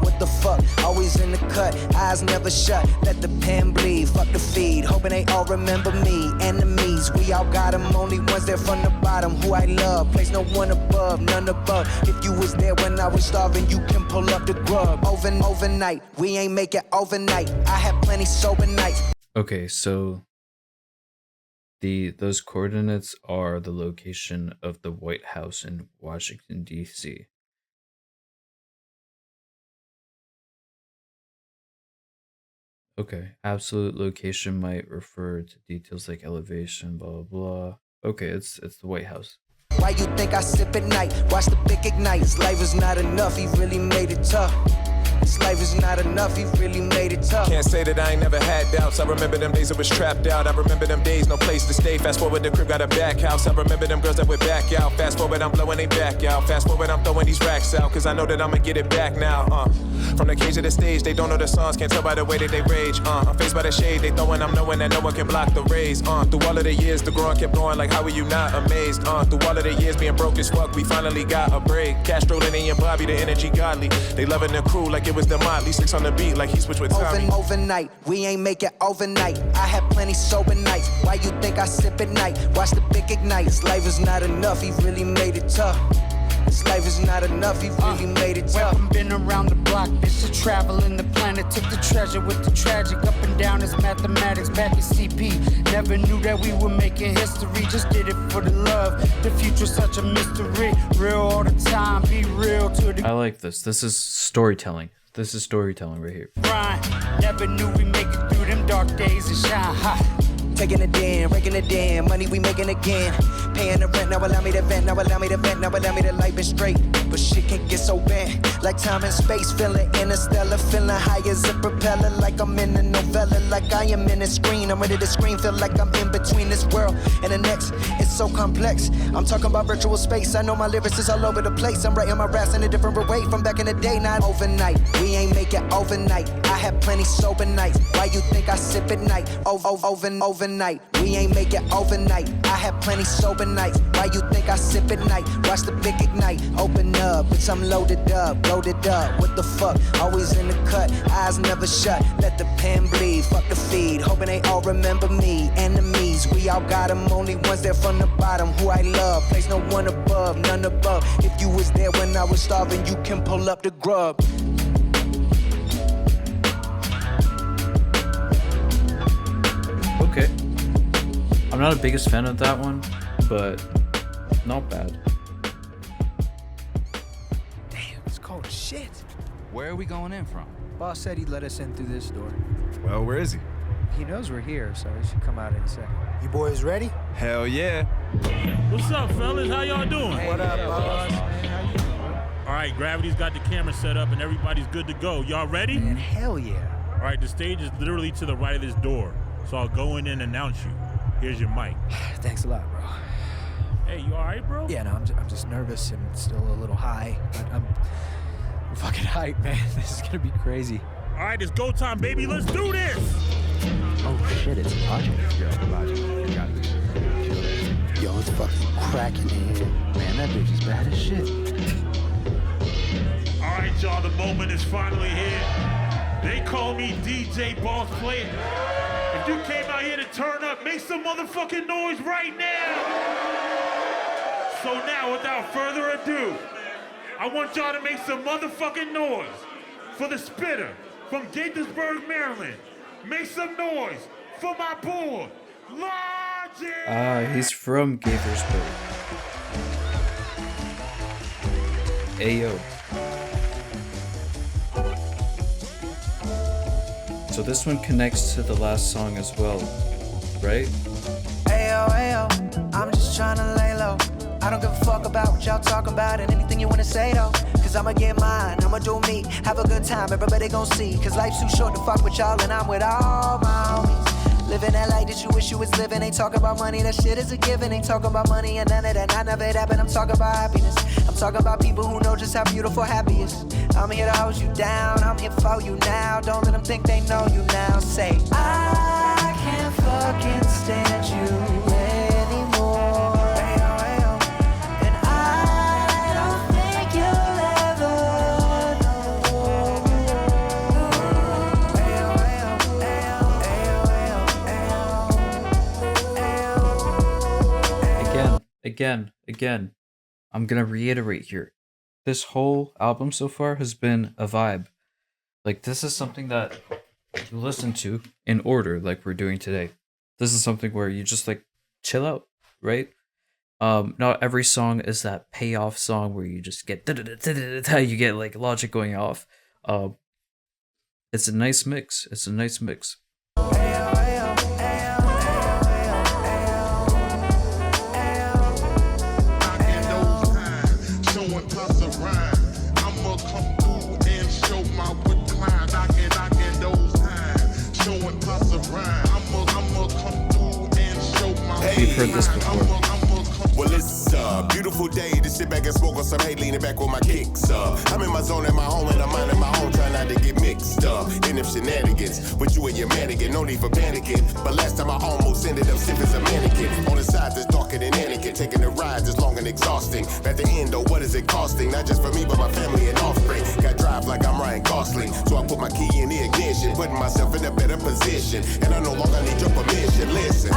What the fuck? Always in the cut, eyes never shut. Let the pen bleed, fuck the feed. Hoping they all remember me. Enemies, we all got them. Only ones there from the bottom. Who I love, place no one above, none above. If you was there when I was starving, you can pull up the grub. Overnight, we ain't make it overnight. I had plenty sober nights. Okay, so those coordinates are the location of the White House in Washington, D.C. Okay. Absolute location might refer to details like elevation, blah blah blah. Okay, it's the White House. Why you think I sip at night? Watch the big ignite. His life is not enough, he really made it tough. His life is not enough, he really made it tough. Can't say that I ain't never had doubts. I remember them days I was trapped out. I remember them days, no place to stay. Fast forward, the crib got a back house. I remember them girls that would back out. Fast forward, I'm blowing they back out. Fast forward, I'm throwing these racks out. Cause I know that I'ma get it back now. From the cage to the stage, they don't know the songs. Can't tell by the way that they rage. I'm faced by the shade, they throwing. I'm knowing that no one can block the rays. Through all of the years, the growing kept going. Like, how are you not amazed? Through all of the years being broke as fuck, we finally got a break. Castro, Lenny, and Bobby, the energy godly. They loving the crew like it was the Motley. Six on the beat like he switched with Tommy. Overnight, we ain't make it overnight. I had plenty sober nights. Why you think I sip at night? Watch the big ignite. His life is not enough, he really made it tough. His life is not enough, he really made it tough. Weapon been around the block, bitch, to traveling the planet. Took the treasure with the tragic, up and down as mathematics. Back in CP, never knew that we were making history. Just did it for the love, the future's such a mystery. Real all the time, be real to the I like this. This is storytelling. This is storytelling right here. grind. Never knew we make it through them dark days and shine high. Taking it in, raking it in, money we making again. Paying the rent, now allow me to vent, now allow me to vent, now allow me to life it straight. But shit can get so bent, like time and space, feeling interstellar, feeling high as a propeller, like I'm in a novella, like I am in a screen. I'm ready to scream, feel like I'm in between this world and the next. It's so complex. I'm talking about virtual space. I know my lyrics is all over the place. I'm writing my raps in a different way from back in the day, not overnight. We ain't make it overnight. I had plenty sober nights. Why you think I sip at night? Overnight. We ain't make it overnight. I had plenty sober nights. Why you think I sip at night? Watch the big ignite. Open up, bitch, I'm loaded up. What the fuck? Always in the cut, eyes never shut. Let the pen bleed, fuck the feed. Hoping they all remember me. Enemies, we all got them. Only ones there from the bottom. Who I love, place no one above, none above. If you was there when I was starving, you can pull up the grub. Okay. I'm not the biggest fan of that one, but not bad. Damn, it's cold as shit. Where are we going in from? Boss said he'd let us in through this door. Well, where is he? He knows we're here, so he should come out in a second. You boys ready? Hell yeah. What's up, fellas? How y'all doing? Hey, what up, boss? Man, how you doing, bro? All right, Gravity's got the camera set up and everybody's good to go. Y'all ready? Man, hell yeah. All right, the stage is literally to the right of this door, so I'll go in and announce you. Here's your mic. Thanks a lot, bro. Hey, you all right, bro? Yeah, no, I'm just nervous and still a little high, but I'm fucking hyped, man. This is gonna be crazy. All right, it's go time, baby. Let's do this. Oh shit, it's Logic. Yo, it's fucking cracking in here. Man, that bitch is bad as shit. All right, y'all, the moment is finally here. They call me DJ Boss Player. If you came out here to turn up, make some motherfucking noise right now. So now, without further ado, I want y'all to make some motherfucking noise for the spitter from Gaithersburg, Maryland. Make some noise for my boy, Logic. He's from Gaithersburg. Ayo. So this one connects to the last song as well, right? Ayo, ayo, I'm just trying to lay low. I don't give a fuck about what y'all talking about and anything you wanna say though. Cause I'ma get mine, I'ma do me, have a good time, everybody gon' see. Cause life's too short to fuck with y'all and I'm with all my homies. Living that life that you wish you was living. Ain't talking about money, that shit is a given. Ain't talking about money and none of that, none of it happened. I'm talking about happiness. I'm talking about people who know just how beautiful happy is. I'm here to hold you down, I'm here for you now. Don't let them think they know you now. Say, I can't fucking stand you anymore. Ayo, ayo. And I don't think you'll ever know. Ayo, ayo, ayo, ayo, ayo. Again, I'm gonna reiterate here. This whole album so far has been a vibe. Like, this is something that you listen to in order, like we're doing today. This is something where you just like chill out, right? Not every song is that payoff song where you just get you get like Logic going off. It's a nice mix. It's a nice mix. We've heard this before. Well, it's a beautiful day to sit back and smoke on some hay, leaning back with my kicks up. I'm in my zone at my home and I'm minding my own, trying not to get mixed up in them shenanigans. But you and your mannequin, no need for panicking. But last time I almost ended up stiff as a mannequin. On the side that's darker than Anakin, taking the ride that's long and exhausting. At the end, though, what is it costing? Not just for me, but my family and offspring. Got drive like I'm Ryan Gosling, so I put my key in the ignition, putting myself in a better position. And I no longer need your permission. Listen.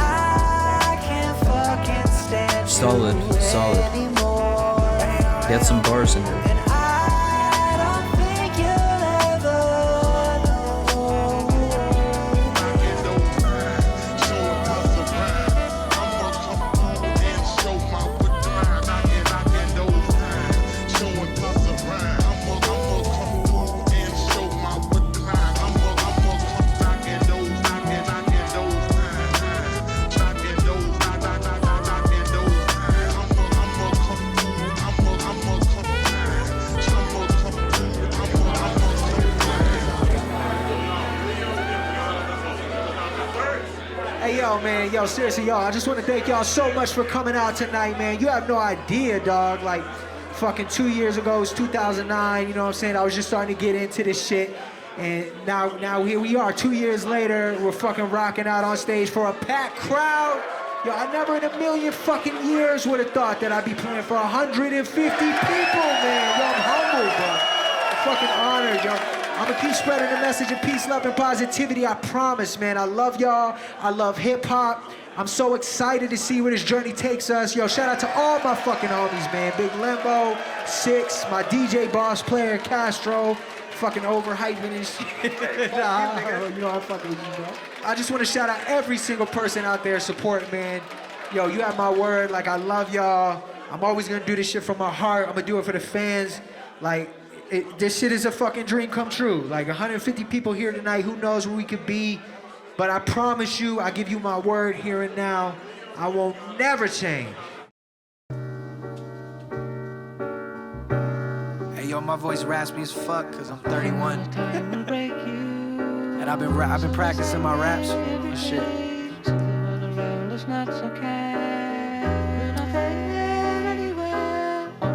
Solid. Get some bars in there. Man, yo, seriously, y'all, I just want to thank y'all so much for coming out tonight, man. You have no idea, dog. Like, fucking 2 years ago, it was 2009, you know what I'm saying? I was just starting to get into this shit. And now here we are, 2 years later, we're fucking rocking out on stage for a packed crowd. Yo, I never in a million fucking years would have thought that I'd be playing for 150 people, man. Yo, I'm humbled, bro. I'm fucking honored, yo. I'm gonna keep spreading the message of peace, love, and positivity. I promise, man. I love y'all. I love hip-hop. I'm so excited to see where this journey takes us. Yo, shout out to all my fucking homies, man. Big Limbo, Six, my DJ boss player, Castro, fucking overhyping and shit. Nah, you know I'm fucking with you, bro. I just want to shout out every single person out there supporting, man. Yo, you have my word. Like, I love y'all. I'm always gonna do this shit from my heart. I'm gonna do it for the fans. Like, this shit is a fucking dream come true. Like 150 people here tonight, who knows where we could be. But I promise you, I give you my word here and now, I won't never change. Hey yo, my voice raspy as fuck cause I'm 31. And I've been practicing my raps and shit.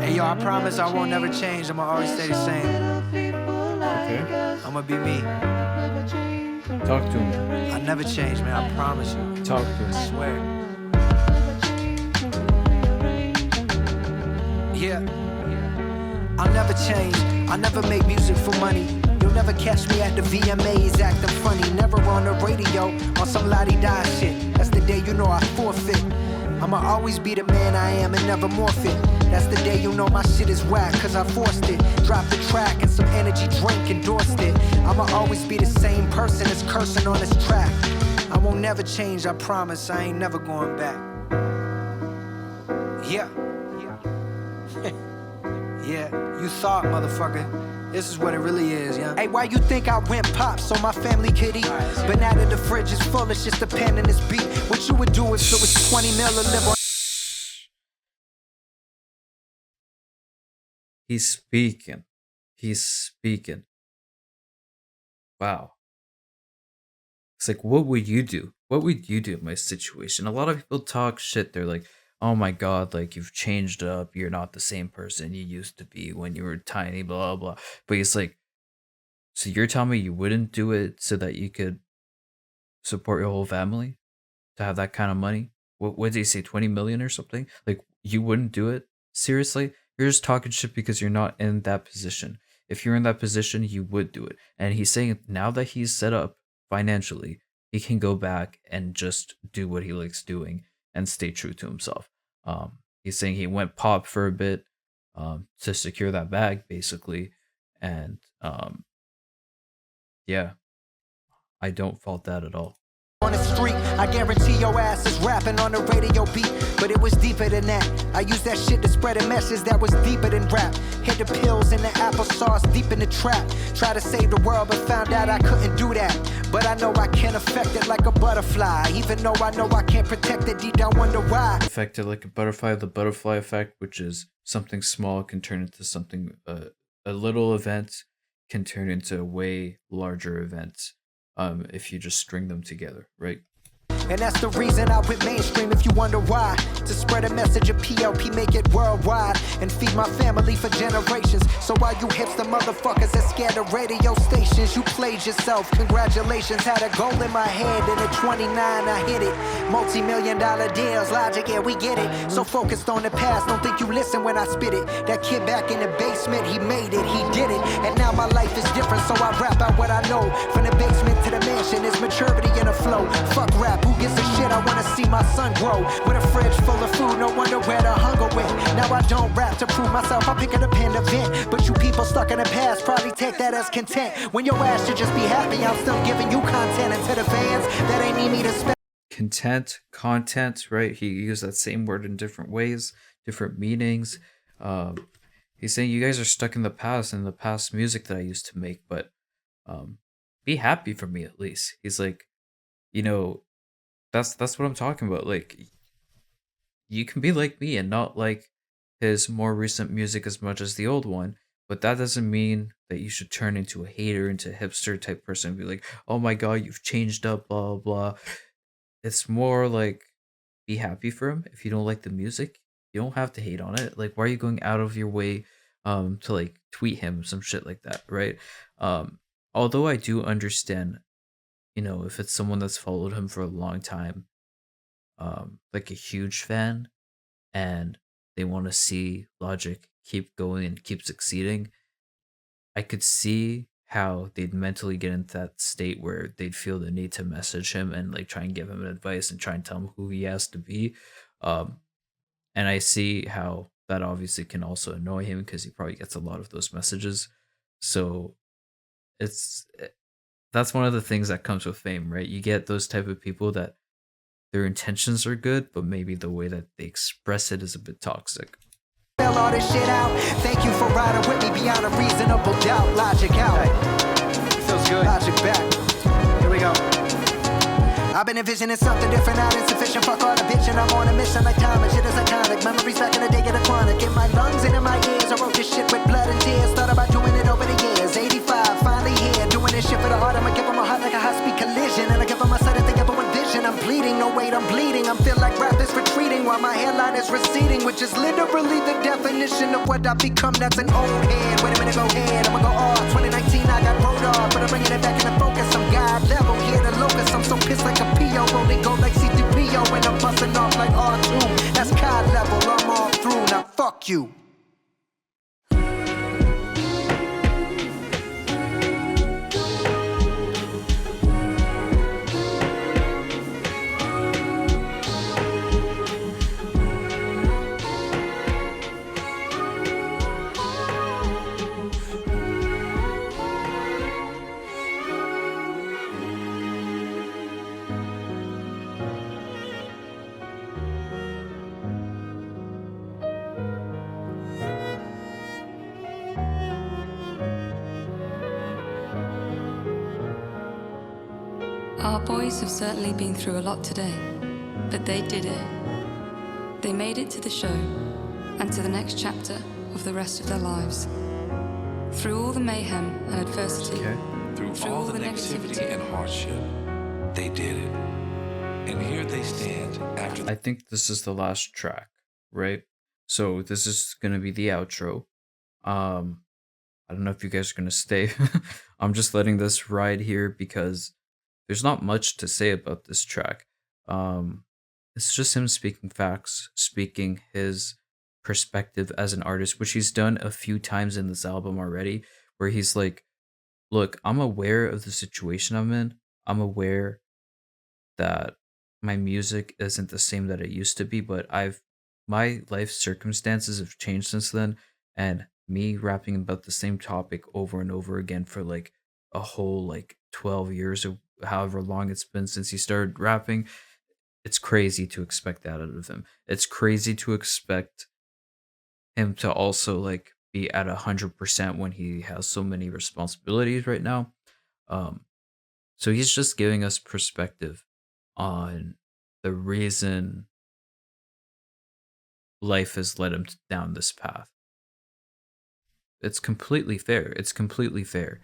Hey yo, I promise I won't never change. I'ma always stay the same. Okay. I'ma be me. Talk to him. I never change, man. I promise you. Talk to him. I swear. Yeah. I'll never change. I never make music for money. You'll never catch me at the VMAs acting funny. Never on the radio on some la-di-da shit. That's the day you know I forfeit. I'ma always be the man I am and never morph it. That's the day you know my shit is whack, cause I forced it. Dropped the track and some energy drink endorsed it. I'ma always be the same person that's cursing on this track. I won't never change, I promise, I ain't never going back. Yeah. Yeah, you thought, motherfucker. This is what it really is, yeah. Hey, why you think I went pop so my family could eat? But now that the fridge is full, it's just a pen and this beat. What you would do if it was 20 mil to live on? He's speaking. He's speaking. Wow. It's like, what would you do? What would you do in my situation? A lot of people talk shit. They're like, oh my God, like you've changed up. You're not the same person you used to be when you were tiny, blah, blah. But he's like, so you're telling me you wouldn't do it so that you could support your whole family? To have that kind of money? What did he say, 20 million or something? Like, you wouldn't do it? Seriously? You're just talking shit because you're not in that position. If you're in that position, you would do it. And he's saying now that he's set up financially, he can go back and just do what he likes doing and stay true to himself. He's saying he went pop for a bit to secure that bag, basically. And yeah, I don't fault that at all. on the street. I guarantee your ass is rapping on the radio beat. But it was deeper than that. I used that shit to spread a message that was deeper than rap. Hid the pills in the applesauce deep in the trap. Try to save the world but found out I couldn't do that. But I know I can affect it like a butterfly. Even though I know I can't protect it, deep down wonder why. Affected like a butterfly, the butterfly effect, which is something small can turn into something, a little event can turn into a way larger event if you just string them together, right? And that's the reason I went mainstream if you wonder why. To spread a message of PLP, make it worldwide. And feed my family for generations. So while you hipster motherfuckers that scared of radio stations, you played yourself. Congratulations, had a goal in my head. And at 29 I hit it. Multi-million-dollar deals, Logic, yeah we get it. So focused on the past, don't think you listen when I spit it. That kid back in the basement, he made it, he did it. And now my life is different, so I rap out what I know. From the basement to the mansion, there's maturity in the flow. Fuck rap, who gives a shit? I wanna see my son grow. With a fridge full of food, no wonder where the hunger went. Now I don't rap to prove myself, I pick it up in the vent. But you people stuck in the past probably take that as content. When your ass should just be happy, I'm still giving you content. And to the fans that ain't need me to spend. Content, right? He used that same word in different ways, different meanings. He's saying you guys are stuck in the past and the past music that I used to make, but be happy for me at least. He's like, you know, that's what I'm talking about. Like, you can be like me and not like his more recent music as much as the old one, but that doesn't mean that you should turn into a hater, into a hipster type person and be like, oh my god, you've changed up, blah blah blah. It's more like, be happy for him. If you don't like the music, you don't have to hate on it. Like, why are you going out of your way to like tweet him some shit like that, right? Although I do understand, you know, if it's someone that's followed him for a long time, like a huge fan, and they want to see Logic keep going and keep succeeding, I could see how they'd mentally get into that state where they'd feel the need to message him and like try and give him advice and try and tell him who he has to be. And I see how that obviously can also annoy him because he probably gets a lot of those messages. So that's one of the things that comes with fame, right? You get those type of people that their intentions are good, but maybe the way that they express it is a bit toxic. Spell all this shit out. Thank you for riding with me beyond a reasonable doubt. Logic out. Hey, feels good. Logic back. Here we go. I've been envisioning something different, not insufficient. Fuck all the vision. I'm on a mission like time and shit is iconic. Memories back in the day get a chronic. In my lungs and in my ears, I wrote this shit with blood and tears. Thought about doing it over the years. 85, finally here. Doing this shit for the heart. I'ma give them a heart like a high-speed collision. And I give them a sudden thing, everyone vision. I'm bleeding, no wait, I'm bleeding. I feel like rap is retreating while my hairline is receding, which is literally the definition of what I become. That's an old head. Wait a minute, go ahead. I'ma go off. 2019, I got rolled off, but I'm bringing it back into focus. I'm God level here, the locust. I'm so pissed like a PO. Rolling gold like C3PO, and I'm busting off like R2. That's COD level. I'm all through. Now fuck you. Our boys have certainly been through a lot today, but they did it. They made it to the show and to the next chapter of the rest of their lives. Through all the mayhem and adversity, Through all the negativity and hardship, they did it. And here they stand after I think this is the last track, right? So this is gonna be the outro. I don't know if you guys are gonna stay. I'm just letting this ride here because there's not much to say about this track. It's just him speaking facts, speaking his perspective as an artist, which he's done a few times in this album already, where he's like, look, I'm aware of the situation I'm in. I'm aware that my music isn't the same that it used to be, but my life circumstances have changed since then, and me rapping about the same topic over and over again for like a whole like 12 years or however long it's been since he started rapping. It's crazy to expect that out of him. It's crazy to expect him to also like be at 100% when he has so many responsibilities right now. So he's just giving us perspective on the reason life has led him down this path. It's completely fair. It's completely fair.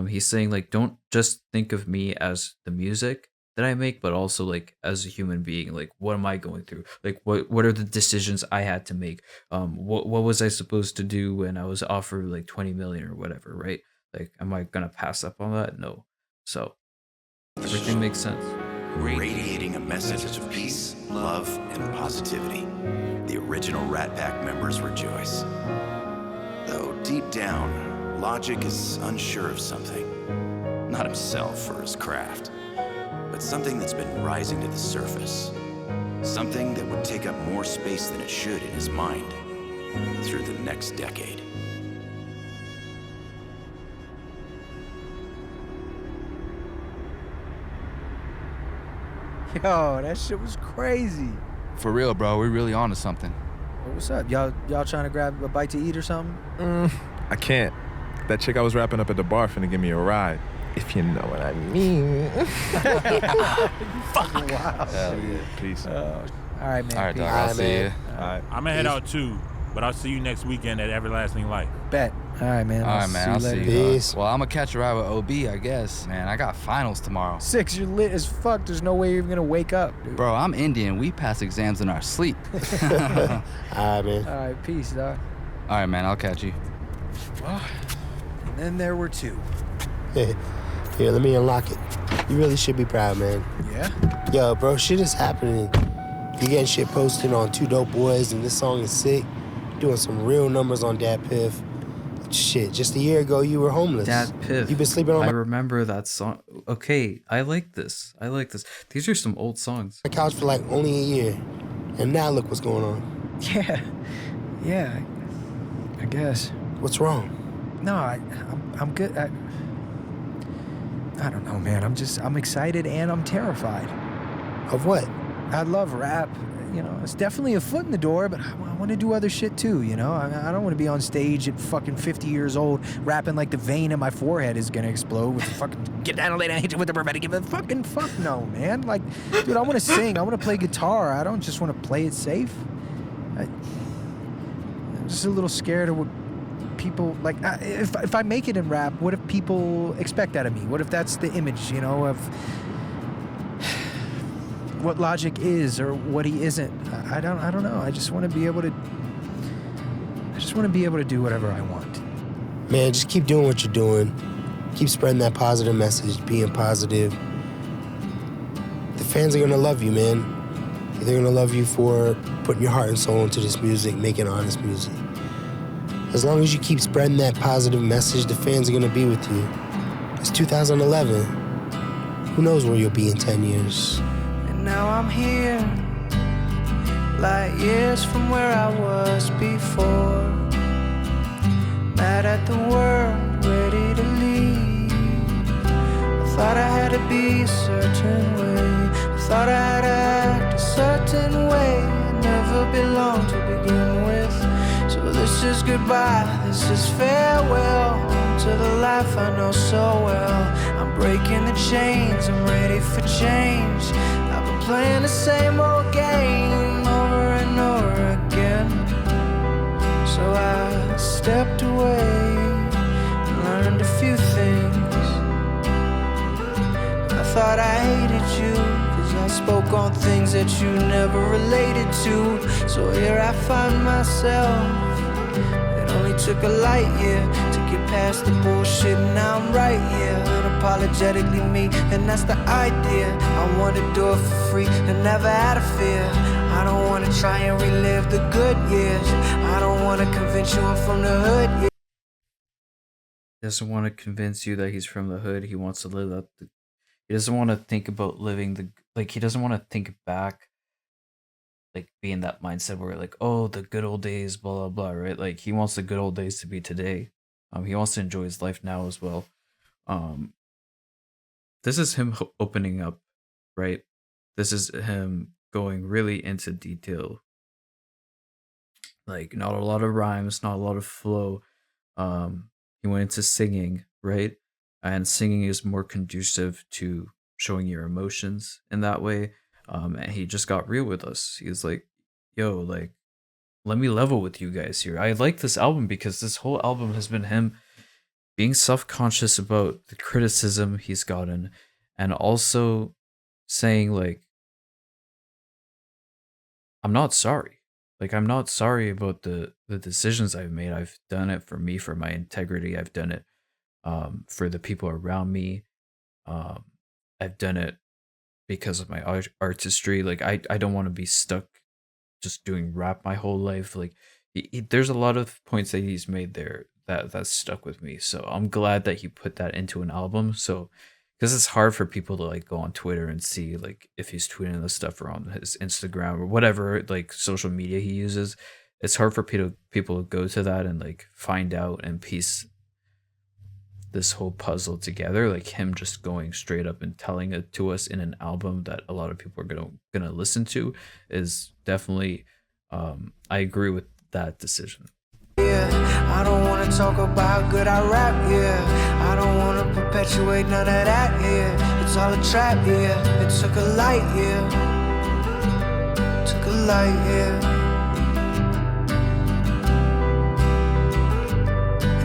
He's saying like, don't just think of me as the music that I make, but also like as a human being. Like, what am I going through? Like, what are the decisions I had to make? What was I supposed to do when I was offered like 20 million or whatever, right? Like, am I gonna pass up on that? No. So everything makes sense. Radiating a message of peace, love, and positivity. The original Rat Pack members rejoice. Though deep down, Logic is unsure of something. Not himself or his craft, but something that's been rising to the surface. Something that would take up more space than it should in his mind through the next decade. Yo, that shit was crazy. For real, bro. We're really on to something. Well, what's up? Y'all trying to grab a bite to eat or something? I can't. That chick I was wrapping up at the bar finna give me a ride. If you know what I mean. Fuck. Wow. Hell yeah. Peace. All right, man. All right, Peace. dog. I'll see you. All right. I'm gonna head out too, but I'll see you next weekend at Everlasting Life. Bet. All right, man. All right, man. I'll see you. Peace. Well, I'm gonna catch a ride with OB, I guess. Man, I got finals tomorrow. 6, you're lit as fuck. There's no way you're gonna wake up, dude. Bro, I'm Indian. We pass exams in our sleep. All right, man. All right, peace, dog. All right, man. I'll catch you. And then there were 2. Here, let me unlock it. You really should be proud, man. Yeah? Yo, bro, shit is happening. You getting shit posted on Two Dope Boys, and this song is sick. Doing some real numbers on Dat Piff. Shit, just a year ago, you were homeless. Dat Piff. You've been sleeping on I remember that song. Okay, I like this. These are some old songs. my couch for like only a year. And now look what's going on. Yeah, I guess. What's wrong? No, I'm good. I don't know, man. I'm excited and I'm terrified. Of what? I love rap. You know, it's definitely a foot in the door, but I want to do other shit too, you know? I don't want to be on stage at fucking 50 years old rapping like the vein in my forehead is going to explode with the fucking, get down and lay down, hit you with the bourbon, give a fucking fuck no, man. Like, dude, I want to sing. I want to play guitar. I don't just want to play it safe. I'm just a little scared of what people, like, if I make it in rap, what if people expect that of me? What if that's the image, you know, of what Logic is or what he isn't? I don't know. I just want to be able to do whatever I want. Man, just keep doing what you're doing. Keep spreading that positive message, being positive. The fans are gonna love you, man. They're gonna love you for putting your heart and soul into this music, making honest music. As long as you keep spreading that positive message, the fans are gonna be with you. It's 2011. Who knows where you'll be in 10 years? And now I'm here, light years from where I was before. Mad at the world, ready to leave. I thought I had to be a certain way. I thought I had to act a certain way. I never belonged to begin with. So this is goodbye, this is farewell to the life I know so well. I'm breaking the chains, I'm ready for change. I've been playing the same old game over and over again. So I stepped away and learned a few things. I thought I hated you, cause I spoke on things that you never related to. So here I find myself. It only took a light year to get past the bullshit, and now I'm right here, unapologetically me, and that's the idea. I want to do it for free and never had a fear. I don't want to try and relive the good years. I don't want to convince you I'm from the hood. He doesn't want to convince you that he's from the hood. He wants to live up. He doesn't want to think about living the, like, he doesn't want to think back, like, be in that mindset where, like, oh, the good old days, blah, blah, blah, right? Like, he wants the good old days to be today. He wants to enjoy his life now as well. this is him opening up, right? This is him going really into detail. Like, not a lot of rhymes, not a lot of flow. He went into singing, right? And singing is more conducive to showing your emotions in that way. And he just got real with us. He's like, yo, like, let me level with you guys here. I like this album because this whole album has been him being self-conscious about the criticism he's gotten, and also saying, like, I'm not sorry. Like, I'm not sorry about the decisions I've made. I've done it for me, for my integrity. I've done it for the people around me. I've done it because of my artistry. Like, I don't want to be stuck just doing rap my whole life. Like, there's a lot of points that he's made there that stuck with me. So I'm glad that he put that into an album. So, because it's hard for people to like go on Twitter and see like if he's tweeting this stuff or on his Instagram or whatever like social media he uses. It's hard for people to go to that and like find out and piece this whole puzzle together. Like, him just going straight up and telling it to us in an album that a lot of people are gonna listen to is definitely I agree with that decision. Yeah, I don't wanna talk about good I rap, yeah. I don't wanna perpetuate none of that, yeah. It's all a trap, yeah. It took a light, yeah. Took a light, yeah.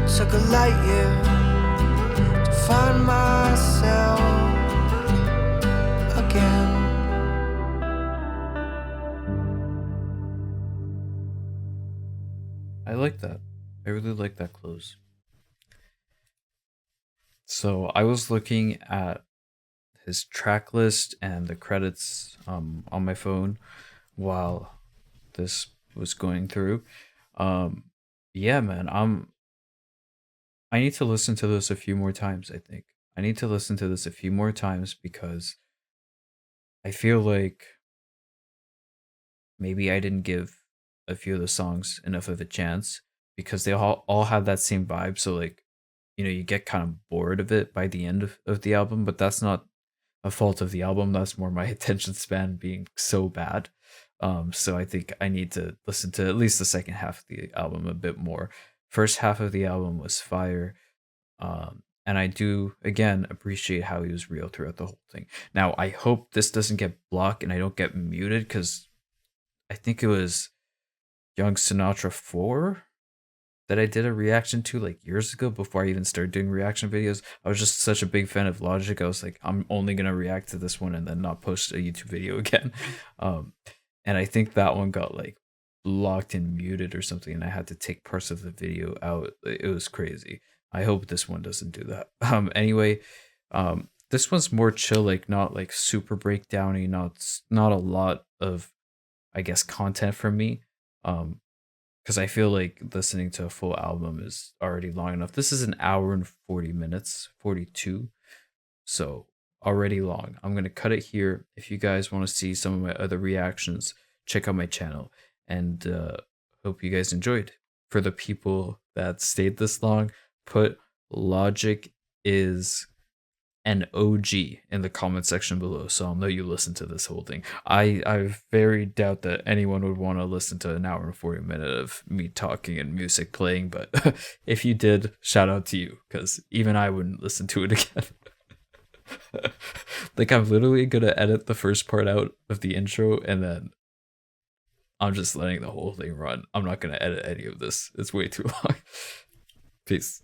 It took a light, yeah, to find myself again. I like that. I really like that close. So I was looking at his track list and the credits on my phone while this was going through. Yeah, man, I need to listen to this a few more times, I think. I need to listen to this a few more times because I feel like maybe I didn't give a few of the songs enough of a chance because they all have that same vibe. So like, you know, you get kind of bored of it by the end of the album, but that's not a fault of the album. That's more my attention span being so bad. So I think I need to listen to at least the second half of the album a bit more. First half of the album was fire. And I do, again, appreciate how he was real throughout the whole thing. Now, I hope this doesn't get blocked and I don't get muted because I think it was Young Sinatra 4 that I did a reaction to like years ago before I even started doing reaction videos. I was just such a big fan of Logic. I was like, I'm only going to react to this one and then not post a YouTube video again. And I think that one got like blocked and muted or something, and I had to take parts of the video out. It was crazy. I hope this one doesn't do that. Anyway, this one's more chill, like not like super breakdowny, not a lot of, I guess, content for me. Because I feel like listening to a full album is already long enough. This is an hour and 40 minutes, 42. So already long. I'm going to cut it here. If you guys want to see some of my other reactions, check out my channel. And hope you guys enjoyed. For the people that stayed this long, put Logic is an OG in the comment section below, so I'll know you listen to this whole thing. I very doubt that anyone would want to listen to an hour and 40 minutes of me talking and music playing, but if you did, shout out to you, because even I wouldn't listen to it again. Like, I'm literally gonna edit the first part out of the intro and then I'm just letting the whole thing run. I'm not gonna edit any of this. It's way too long. Peace.